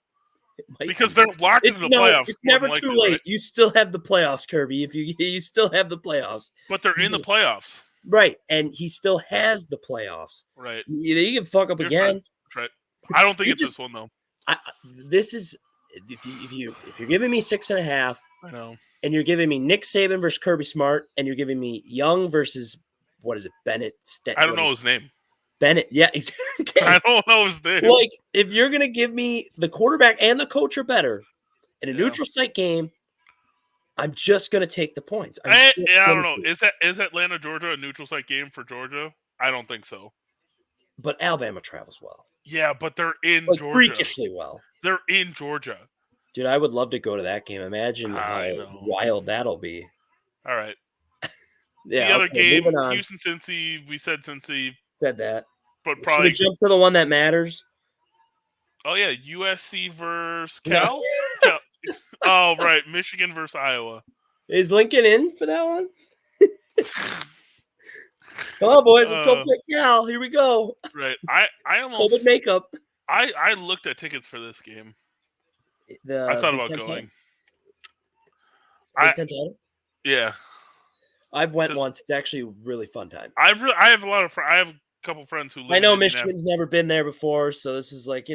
S1: Because they're locked into the playoffs.
S2: It's never too late. Right? You still have the playoffs, Kirby. If you still have the playoffs.
S1: But they're in the playoffs.
S2: Right, and he still has the playoffs.
S1: Right.
S2: You can fuck up again.
S1: Right. I don't think it's this one though.
S2: This is if you're giving me 6.5.
S1: I know.
S2: And you're giving me Nick Saban versus Kirby Smart, and you're giving me Young versus what is it, Bennett?
S1: I don't know his name.
S2: Bennett, yeah, exactly.
S1: I don't know his name.
S2: Like, if you're gonna give me the quarterback and the coach are better, In a neutral site game, I'm just going to take the points.
S1: I don't know. Is Atlanta, Georgia a neutral site game for Georgia? I don't think so.
S2: But Alabama travels well.
S1: Yeah, but they're in Georgia.
S2: Freakishly well.
S1: They're in Georgia.
S2: Dude, I would love to go to that game. Imagine how wild that'll be.
S1: All right.
S2: Yeah.
S1: The other game, Houston, Cincy. We said Cincy.
S2: Said that.
S1: But probably
S2: jump to the one that matters.
S1: Oh yeah, USC versus Cal. Oh right, Michigan versus Iowa.
S2: Is Lincoln in for that one? Come on, boys, let's go play Cal. Here we go.
S1: Right. I almost
S2: COVID makeup.
S1: I looked at tickets for this game. I thought about going. Yeah.
S2: I've went once. It's actually a really fun time.
S1: I have a couple friends who live.
S2: I know Michigan's never been there before, so this is like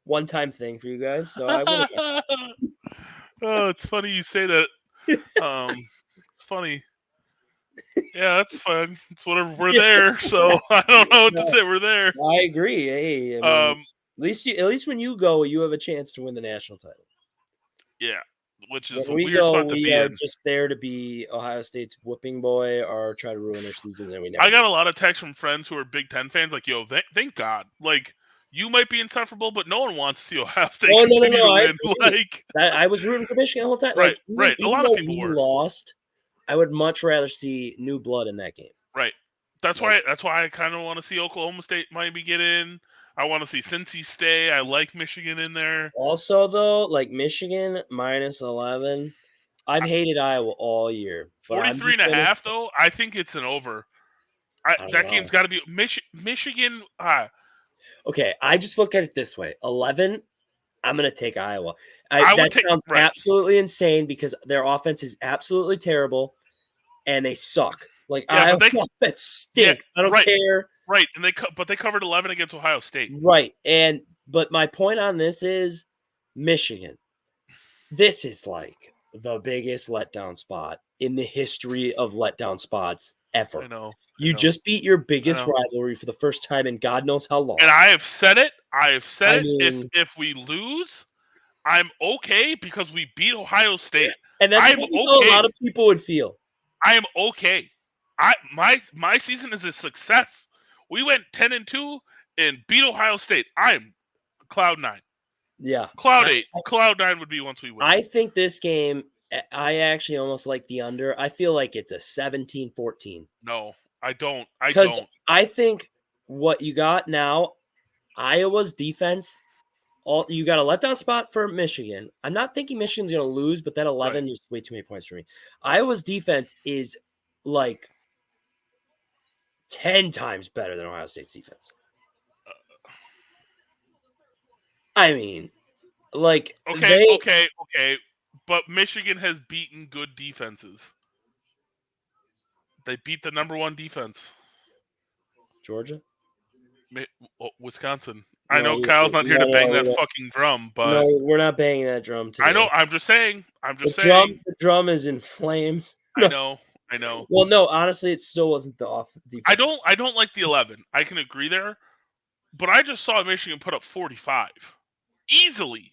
S2: one-time thing for you guys. So I will.
S1: Oh, it's funny you say that. It's funny. Yeah, that's fun. It's whatever. We're there, so I don't know what to say. We're there.
S2: I agree. Hey, at least when you go, you have a chance to win the national title.
S1: Yeah, which is a weird spot to be in.
S2: Just there to be Ohio State's whooping boy or try to ruin their season. And
S1: I got a lot of texts from friends who are Big Ten fans, like, "Yo, thank God, like." You might be insufferable, but no one wants to see Ohio State continue to win.
S2: I was rooting for Michigan the whole time.
S1: Right, right. A lot of people were
S2: lost. I would much rather see new blood in that game.
S1: Right. That's why I kind of want to see Oklahoma State maybe get in. I want to see Cincy stay. I like Michigan in there.
S2: Also, though, like Michigan minus 11, I've hated Iowa all year.
S1: 43.5, though, I think it's an over. That game's got to be Michigan.
S2: Okay, I just look at it this way. 11, I'm going to take Iowa. That sounds absolutely insane because their offense is absolutely terrible, and they suck. Like, Iowa offense stinks. I don't care.
S1: Right, and they covered 11 against Ohio State.
S2: Right, but my point on this is Michigan. This is like the biggest letdown spot in the history of letdown spots ever.
S1: I know.
S2: You just beat your biggest rivalry for the first time in God knows how long.
S1: And I have said it. If we lose, I'm okay because we beat Ohio State.
S2: And that's what a lot of people would feel.
S1: I am okay. My season is a success. We went 10-2 and beat Ohio State. I'm cloud 9.
S2: Yeah.
S1: Cloud 8. Cloud 9 would be once we win.
S2: I think this game, I actually almost like the under. I feel like it's a 17-14.
S1: No, I don't.
S2: Because I think what you got now, Iowa's defense, you got a letdown spot for Michigan. I'm not thinking Michigan's going to lose, but that 11 is way too many points for me. Iowa's defense is like 10 times better than Ohio State's defense. I mean, like
S1: okay. But Michigan has beaten good defenses. They beat the number 1 defense.
S2: Georgia?
S1: Wisconsin. No, I know Kyle's not here to bang that fucking drum, but
S2: no, we're not banging that drum today.
S1: I know. I'm just saying.
S2: The drum is in flames.
S1: I know.
S2: Well, no, honestly, it still wasn't the off defense.
S1: I don't like the 11. I can agree there, but I just saw Michigan put up 45 easily,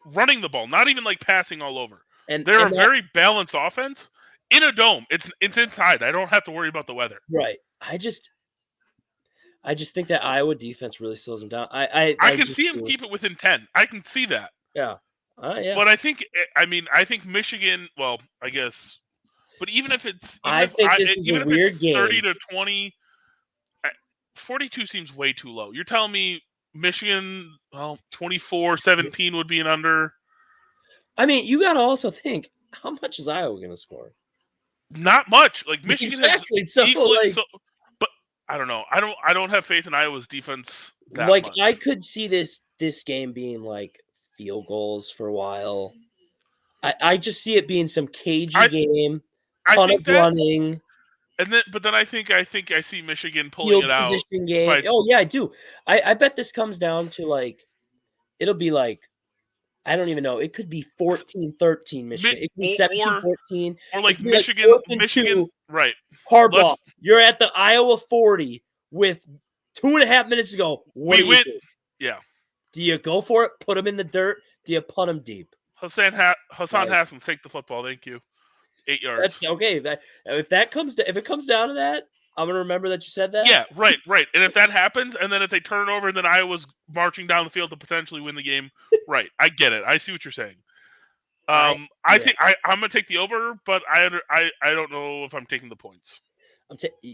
S1: running the ball, not even like passing all over. And they're a very balanced offense in a dome. It's inside. I don't have to worry about the weather.
S2: Right. I just think that Iowa defense really slows them down.
S1: I can see them keep it within 10. I can see that.
S2: Yeah. Yeah.
S1: But I think Michigan. Well, I guess. But even if it's,
S2: this is a weird game.
S1: 30-20, 42 seems way too low. You're telling me Michigan, 24-17 would be an under.
S2: I mean, you got to also think, how much is Iowa going to score?
S1: Not much. Like Michigan
S2: has
S1: but I don't know. I don't have faith in Iowa's defense that
S2: much.
S1: I
S2: could see this game being like field goals for a while. I just see it being some cagey game, ton of running.
S1: But then I think I see Michigan pulling it out.
S2: Position game. Right. Oh yeah, I do. I bet this comes down to like, it'll be like, I don't even know. It could be 14-13 Michigan. It could be 17-14.
S1: Or like Michigan, right.
S2: Harbaugh, you're at the Iowa 40 with 2.5 minutes to go. What do you do?
S1: Yeah.
S2: Do you go for it? Put them in the dirt? Do you punt them deep?
S1: Hassan
S2: Right.
S1: Haskins, take the football. Thank you. 8 yards.
S2: That's okay. If it comes down to that, I'm gonna remember that you said that.
S1: Yeah, right. And if that happens, and then if they turn it over, and then Iowa's marching down the field to potentially win the game, right? I get it. I see what you're saying. I think I'm gonna take the over, but I don't know if I'm taking the points.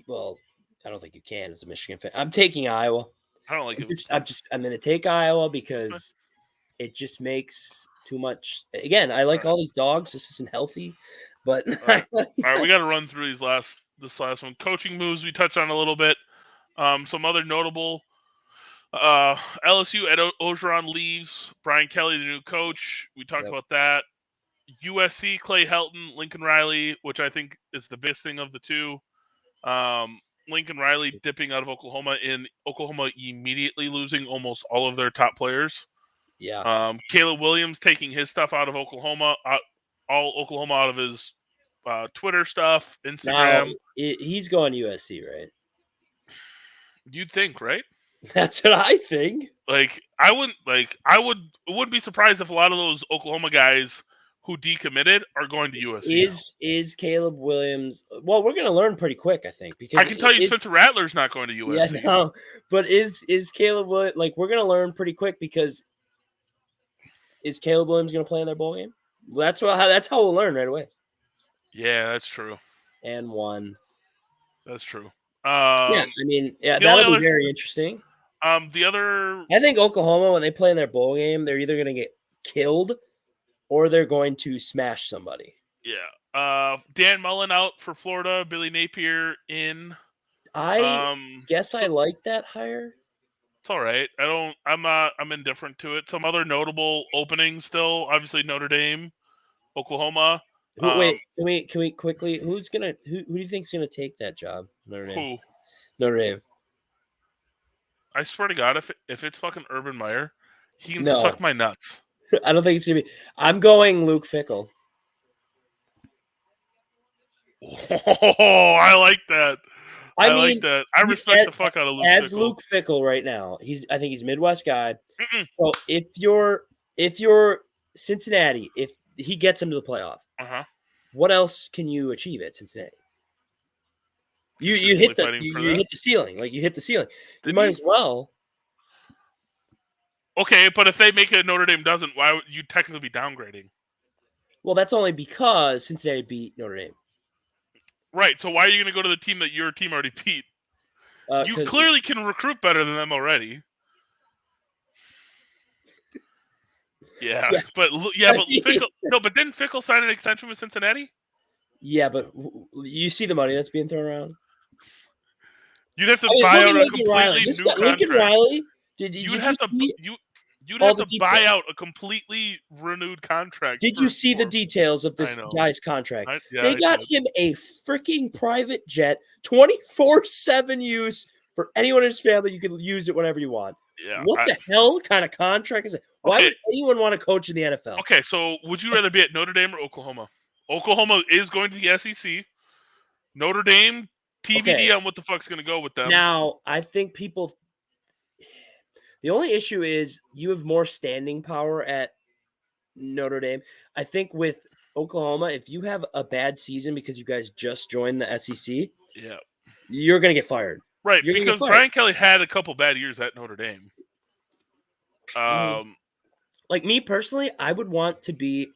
S2: Well, I don't think you can as a Michigan fan. I'm taking Iowa.
S1: I don't like it.
S2: I'm gonna take Iowa because it just makes too much. Again, I like all these dogs. This isn't healthy, but
S1: all right, we got to run through this last one. Coaching moves we touched on a little bit. Some other notable. LSU, Ed Ogeron leaves. Brian Kelly, the new coach. We talked about that. USC, Clay Helton, Lincoln Riley, which I think is the biggest thing of the two. Lincoln Riley dipping out of Oklahoma immediately losing almost all of their top players.
S2: Yeah.
S1: Caleb Williams taking his stuff out of Oklahoma, all Oklahoma out of his Twitter stuff, Instagram.
S2: Now, he's going USC, right?
S1: You'd think, right?
S2: That's what I think.
S1: I wouldn't be surprised if a lot of those Oklahoma guys who decommitted are going to USC.
S2: Is Caleb Williams? Well, we're going to learn pretty quick, I think, because
S1: I can tell you Spencer Rattler's not going to USC.
S2: Yeah, no, but is Caleb Williams, we're going to learn pretty quick, because is Caleb Williams going to play in their bowl game? Well, that's how we'll learn right away.
S1: Yeah, that's true.
S2: And one.
S1: That's true.
S2: That'll be very interesting.
S1: I
S2: think Oklahoma, when they play in their bowl game, they're either going to get killed or they're going to smash somebody.
S1: Yeah. Dan Mullen out for Florida. Billy Napier in.
S2: I guess I like that hire.
S1: It's all right. I'm indifferent to it. Some other notable openings still. Obviously Notre Dame, Oklahoma.
S2: Wait, can we quickly? Who do you think's gonna take that job? Notre Dame.
S1: Who?
S2: Notre Dame.
S1: I swear to God, if it's fucking Urban Meyer, he can suck my nuts.
S2: I don't think it's gonna be. I'm going Luke Fickell.
S1: Oh, I like that. I like that. I respect the fuck out of Luke Fickell.
S2: As Luke Fickell right now, I think he's a Midwest guy. So if you're Cincinnati, if he gets him to the playoff, what else can you achieve at Cincinnati? You hit the ceiling. You hit the ceiling. You might as well.
S1: Okay, but if they make it, Notre Dame doesn't, why would you technically be downgrading?
S2: Well, that's only because Cincinnati beat Notre Dame.
S1: Right, so why are you going to go to the team that your team already beat? You clearly can recruit better than them already. Yeah. But Fickell, but didn't Fickell sign an extension with Cincinnati?
S2: Yeah, but you see the money that's being thrown around.
S1: You'd have to buy out a completely new contract.
S2: Lincoln Riley,
S1: you'd have to buy out a completely renewed contract.
S2: Did you see the details of this guy's contract? They got him a freaking private jet, 24/7 use for anyone in his family. You can use it whenever you want.
S1: Yeah,
S2: what the hell kind of contract is it? Why would anyone want to coach in the NFL?
S1: Okay, so would you rather be at Notre Dame or Oklahoma? Oklahoma is going to the SEC. Notre Dame, TBD on what the fuck's going to go with them.
S2: Now, I think people... The only issue is you have more standing power at Notre Dame. I think with Oklahoma, if you have a bad season because you guys just joined the SEC, you're going to get fired.
S1: Right, because Brian Kelly had a couple bad years at Notre Dame.
S2: Like me personally, I would want to be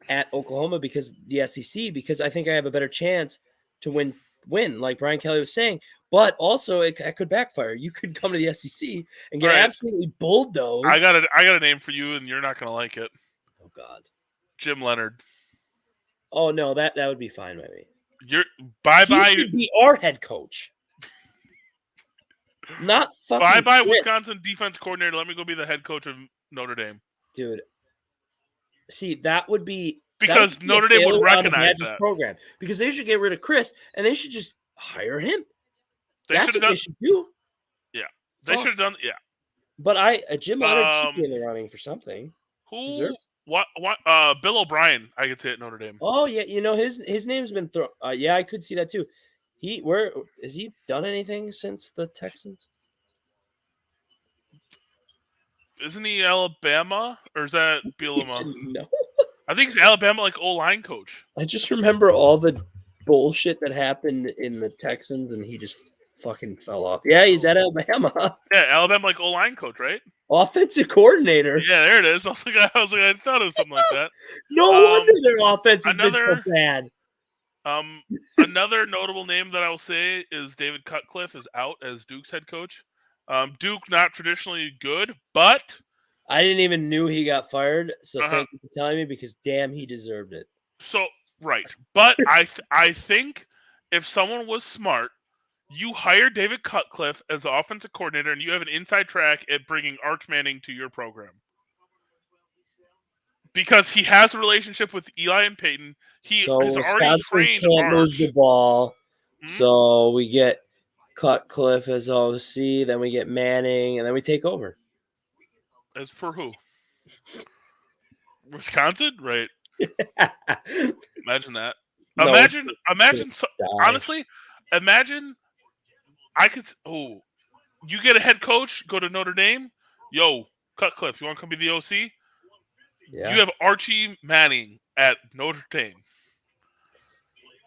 S2: at Oklahoma because the SEC, because I think I have a better chance to win, like Brian Kelly was saying. But also, it could backfire. You could come to the SEC and get absolutely bulldozed.
S1: I got a name for you, and you're not going to like it.
S2: Oh God,
S1: Jim Leonard.
S2: Oh no, that would be fine by me.
S1: He
S2: should be our head coach. Not fucking
S1: bye Wisconsin defense coordinator. Let me go be the head coach of Notre Dame.
S2: Dude, see, that would be
S1: because Notre Dame would recognize that
S2: program, because they should get rid of Chris and they should just hire him. That's what they should do.
S1: Yeah, they should have done. Yeah,
S2: but Jim Leonard should be in the running for something.
S1: Who deserves? What? Bill O'Brien, I could say at Notre Dame.
S2: Oh yeah, his name's been thrown. Yeah, I could see that too. Has he done anything since the Texans?
S1: Isn't he Alabama or is that Bielema?
S2: No.
S1: I think he's Alabama like O-line coach.
S2: I just remember all the bullshit that happened in the Texans, and he just fucking fell off. Yeah, he's at Alabama.
S1: Yeah, Alabama like O-line coach, right?
S2: Offensive coordinator.
S1: Yeah, there it is. I thought it was something like that.
S2: No wonder their offense has been so bad.
S1: Another notable name that I will say is David Cutcliffe is out as Duke's head coach. Duke not traditionally good, but
S2: I didn't even knew he got fired. So thank you for telling me, because damn, he deserved it.
S1: So right, but I think if someone was smart, you hire David Cutcliffe as the offensive coordinator, and you have an inside track at bringing Arch Manning to your program. Because he has a relationship with Eli and Peyton. He has already trained
S2: can't move the ball. Mm-hmm. So we get Cutcliffe as OC, then we get Manning, and then we take over.
S1: As for who? Wisconsin? Right. Imagine that.
S2: No,
S1: imagine honestly, imagine you get a head coach, go to Notre Dame. Yo, Cutcliffe, you want to come be the OC? Yeah. You have Archie Manning at Notre Dame.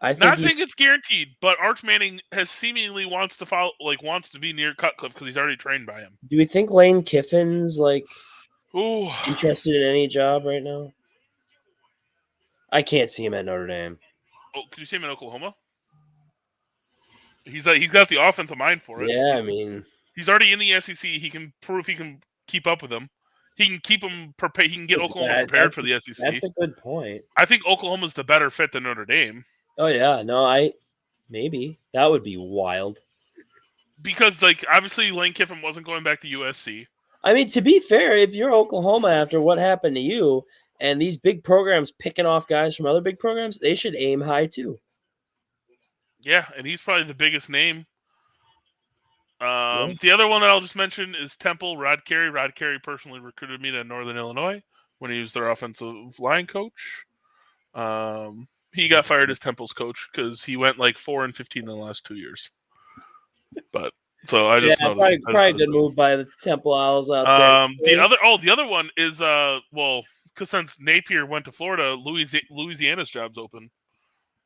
S1: Not saying it's guaranteed, but Arch Manning has seemingly wants to be near Cutcliffe because he's already trained by him.
S2: Do we think Lane Kiffin's interested in any job right now? I can't see him at Notre Dame.
S1: Oh, could you see him in Oklahoma? He's got the offensive mind for it.
S2: Yeah, I mean,
S1: he's already in the SEC. He can prove he can keep up with them. He can keep them prepared. He can get Oklahoma prepared for the SEC.
S2: That's a good point.
S1: I think Oklahoma's the better fit than Notre Dame.
S2: Oh yeah, no, maybe that would be wild.
S1: Because obviously Lane Kiffin wasn't going back to USC.
S2: I mean, to be fair, if you're Oklahoma after what happened to you, and these big programs picking off guys from other big programs, they should aim high too.
S1: Yeah, and he's probably the biggest name. The other one that I'll just mention is Temple, Rod Carey. Rod Carey personally recruited me to Northern Illinois when he was their offensive line coach. He got fired as Temple's coach because he went 4-15 in the last 2 years. But so I just noticed.
S2: Probably good move by the Temple Owls out
S1: there. The other one is because since Napier went to Florida, Louisiana's job's open.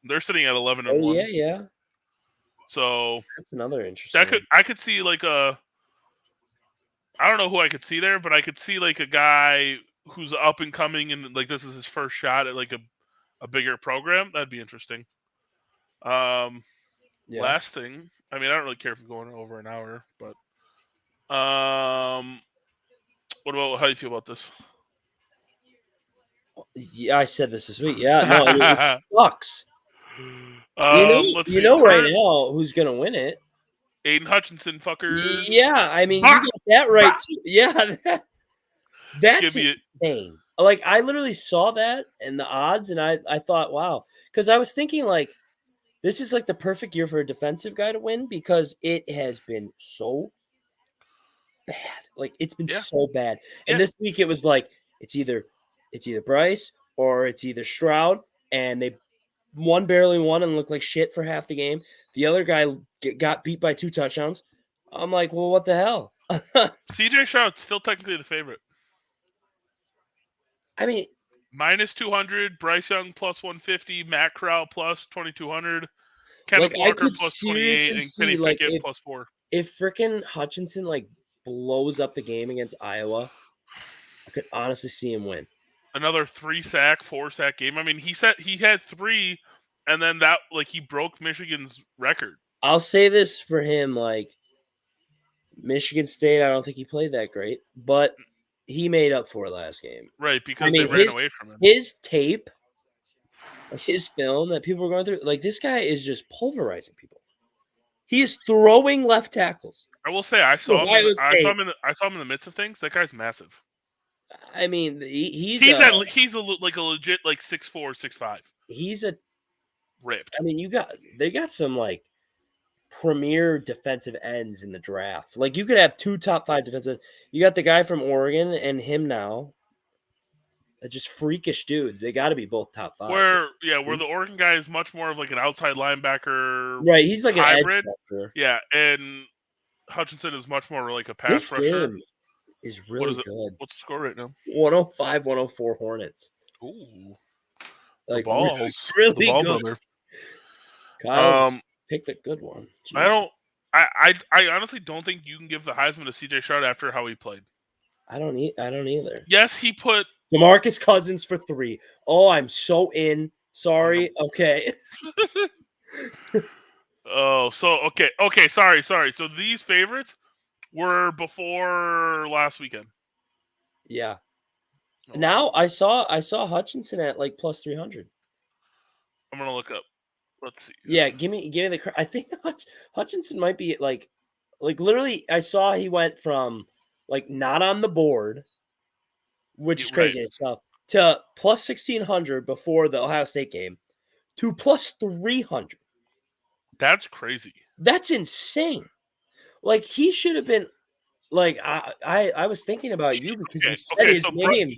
S1: They're sitting at 11-1.
S2: Yeah.
S1: So
S2: that's another interesting.
S1: I could see I don't know who I could see there, but I could see a guy who's up and coming and this is his first shot at a bigger program. That'd be interesting. Last thing, I mean, I don't really care if we're going over an hour, but what about how do you feel about this?
S2: Yeah, I said this week. Yeah, no, it sucks. You know right now who's gonna win it?
S1: Aiden Hutchinson, fuckers.
S2: Yeah, I mean, you got that right too. Yeah, that's insane. I literally saw that and the odds, and I thought, wow, because I was thinking this is the perfect year for a defensive guy to win because it has been so bad. It's been so bad, and this week it was it's either Bryce or it's either Stroud, and they. One barely won and looked like shit for half the game. The other guy got beat by 2 touchdowns. I'm like, well, what the hell?
S1: CJ Stroud's still technically the favorite.
S2: I mean,
S1: minus 200, Bryce Young plus 150, Matt Corral plus 2,200, Kenneth Walker plus 28, and Kenny Pickett plus 4.
S2: If freaking Hutchinson blows up the game against Iowa, I could honestly see him win.
S1: Another 3-sack, 4-sack game. I mean, he had 3, and then that he broke Michigan's record.
S2: I'll say this for him, Michigan State, I don't think he played that great, but he made up for it last game.
S1: Right, because they ran away from him.
S2: His tape, his film that people were going through, this guy is just pulverizing people. He is throwing left tackles.
S1: I will say, I saw him in the midst of things. That guy's massive.
S2: I mean, he's
S1: a legit 6'4", 6'5".
S2: He's
S1: ripped.
S2: I mean, they got some premier defensive ends in the draft. You could have 2 top 5 defensive. You got the guy from Oregon and him now. They're just freakish dudes. They got to be both top 5.
S1: Where the Oregon guy is much more of an outside linebacker.
S2: Right, he's like
S1: hybrid.
S2: An edge rusher.
S1: Yeah, and Hutchinson is much more like a pass rusher.
S2: Is really good.
S1: What's the score right now?
S2: 105-104 Hornets.
S1: Ooh.
S2: Like
S1: the balls,
S2: really
S1: the ball
S2: good.
S1: brother.
S2: Kyle's picked a good one.
S1: Jeez. I honestly don't think you can give the Heisman to C.J. Stroud after how he played.
S2: I don't either.
S1: Yes, he put
S2: DeMarcus Cousins for 3. Oh, I'm so in. Sorry. Okay.
S1: Oh, so okay. Sorry. So these favorites were before last weekend.
S2: Yeah. Oh. Now I saw Hutchinson at like plus 300.
S1: I'm gonna look up. Let's see.
S2: Yeah, give me the. I think Hutchinson might be like literally. I saw he went from like not on the board, which is crazy and stuff, to plus 1,600 before the Ohio State game, to plus 300.
S1: That's crazy.
S2: That's insane. Like he should have been. Like I was thinking about you because you said his name.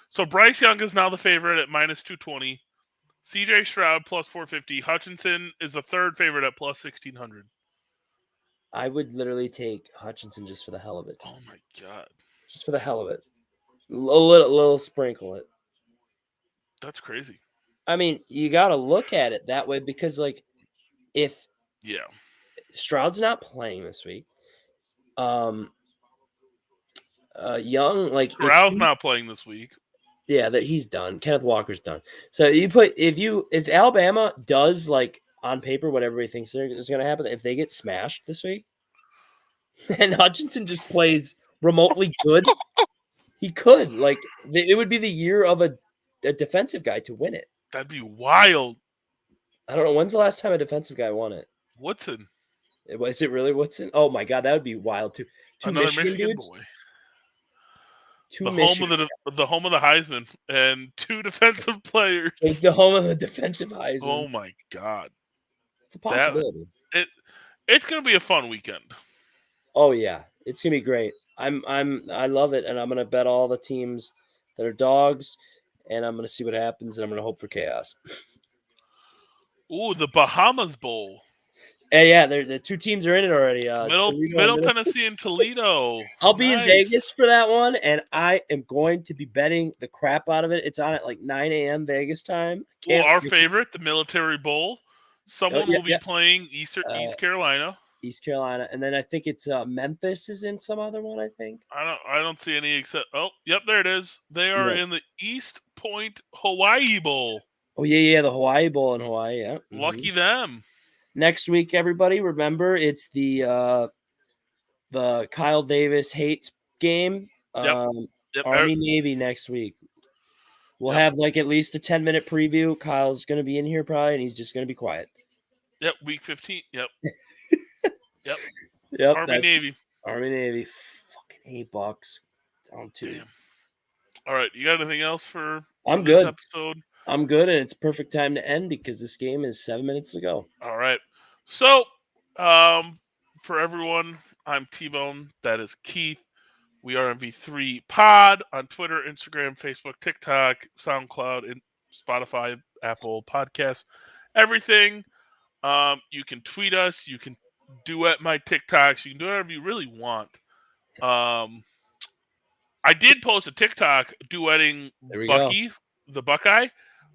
S1: So Bryce Young is now the favorite at minus 220. C.J. Stroud plus 450. Hutchinson is the third favorite at plus 1,600.
S2: I would literally take Hutchinson just for the hell of it.
S1: Oh my god!
S2: Just for the hell of it, a little sprinkle it.
S1: That's crazy.
S2: I mean, you got to look at it that way because, like, if Stroud's not playing this week, Young like
S1: Stroud's not playing this week.
S2: Yeah, that he's done. Kenneth Walker's done. So you put if Alabama does like on paper what everybody thinks is going to happen, if they get smashed this week, and Hutchinson just plays remotely good, he could like it would be the year of a defensive guy to win it.
S1: That'd be wild.
S2: I don't know when's the last time a defensive guy won it.
S1: Woodson.
S2: Is it really Woodson? Oh my god, that would be wild too.
S1: Another Michigan
S2: dudes.
S1: Boy. The home of the Heisman and 2 defensive players.
S2: Like the home of the defensive Heisman.
S1: Oh my god,
S2: it's a possibility.
S1: It's gonna be a fun weekend.
S2: Oh yeah, it's gonna be great. I love it, and I'm gonna bet all the teams that are dogs, and I'm gonna see what happens, and I'm gonna hope for chaos.
S1: Ooh, the Bahamas Bowl.
S2: And yeah, the 2 teams are in it already.
S1: Middle Tennessee and Toledo.
S2: I'll be in Vegas for that one, and I am going to be betting the crap out of it. It's on at like 9 a.m. Vegas time.
S1: Our favorite, the Military Bowl. Someone will be playing East Carolina.
S2: East Carolina, and then I think it's Memphis is in some other one. I think.
S1: I don't see any except. Oh, yep, there it is. They are in the East Point Hawaii Bowl.
S2: Oh yeah, the Hawaii Bowl in Hawaii. Yeah,
S1: lucky them.
S2: Next week, everybody, remember it's the Kyle Davis hates game. Army Navy next week. We'll have like at least a 10-minute preview. Kyle's going to be in here probably, and he's just going to be quiet.
S1: Yep, week 15. Yep.
S2: Yep.
S1: Army Navy.
S2: Fucking $8 down 2.
S1: Damn. All right, you got anything else for
S2: I'm
S1: this
S2: good.
S1: episode?
S2: I'm good, and it's a perfect time to end because this game is 7 minutes to go.
S1: All right. So, for everyone, I'm Tbone. That is Keith. We are MV3 Pod on Twitter, Instagram, Facebook, TikTok, SoundCloud, and Spotify, Apple Podcasts, everything. You can tweet us. You can duet my TikToks. You can do whatever you really want. I did post a TikTok duetting Bucky, the Buckeye.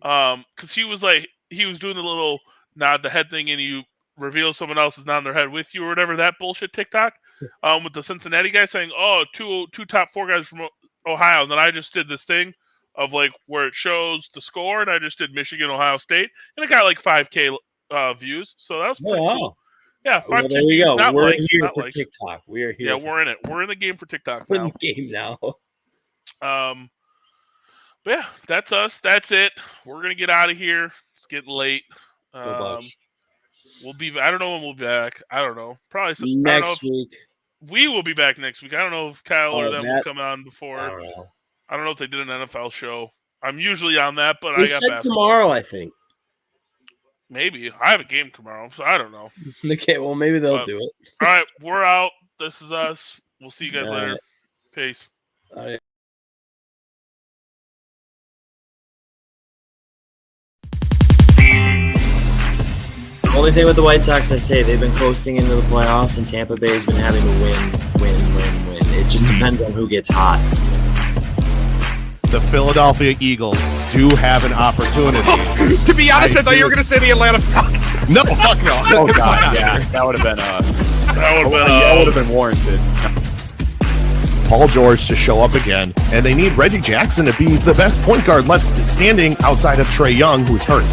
S1: Because he was doing the little nod the head thing, and you reveal someone else is nodding their head with you or whatever, that bullshit TikTok. With the Cincinnati guy saying, "Oh, two top 4 guys from Ohio," and then I just did this thing of like where it shows the score, and I just did Michigan, Ohio State, and it got like 5K views. So that was pretty cool. Yeah, 5K
S2: there we
S1: views.
S2: Go. We're here for TikTok. We are here.
S1: Yeah, we're in it. We're in the game for TikTok
S2: now.
S1: We're
S2: in the game now.
S1: But yeah, that's us. That's it. We're gonna get out of here. It's getting late. We'll be. I don't know when we'll be back. I don't know. Probably
S2: next week.
S1: We will be back next week. I don't know if Kyle or them will come on before.
S2: I don't know.
S1: I don't know if they did an NFL show. I'm usually on that, but
S2: I got tomorrow. I think.
S1: Maybe I have a game tomorrow, so I don't know.
S2: Okay, well maybe they'll do it.
S1: All right, we're out. This is us. We'll see you guys later. Right. Peace.
S2: All right. Only thing with the White Sox, I say they've been coasting into the playoffs, and Tampa Bay has been having to win. It just depends on who gets hot.
S3: the Philadelphia Eagles do have an opportunity.
S4: To be honest, I thought you were going to say the Atlanta Falcons.
S3: No, fuck no.
S5: Oh god, yeah, that would have been warranted.
S3: Paul George to show up again, and they need Reggie Jackson to be the best point guard left standing outside of Trae Young, who's hurt.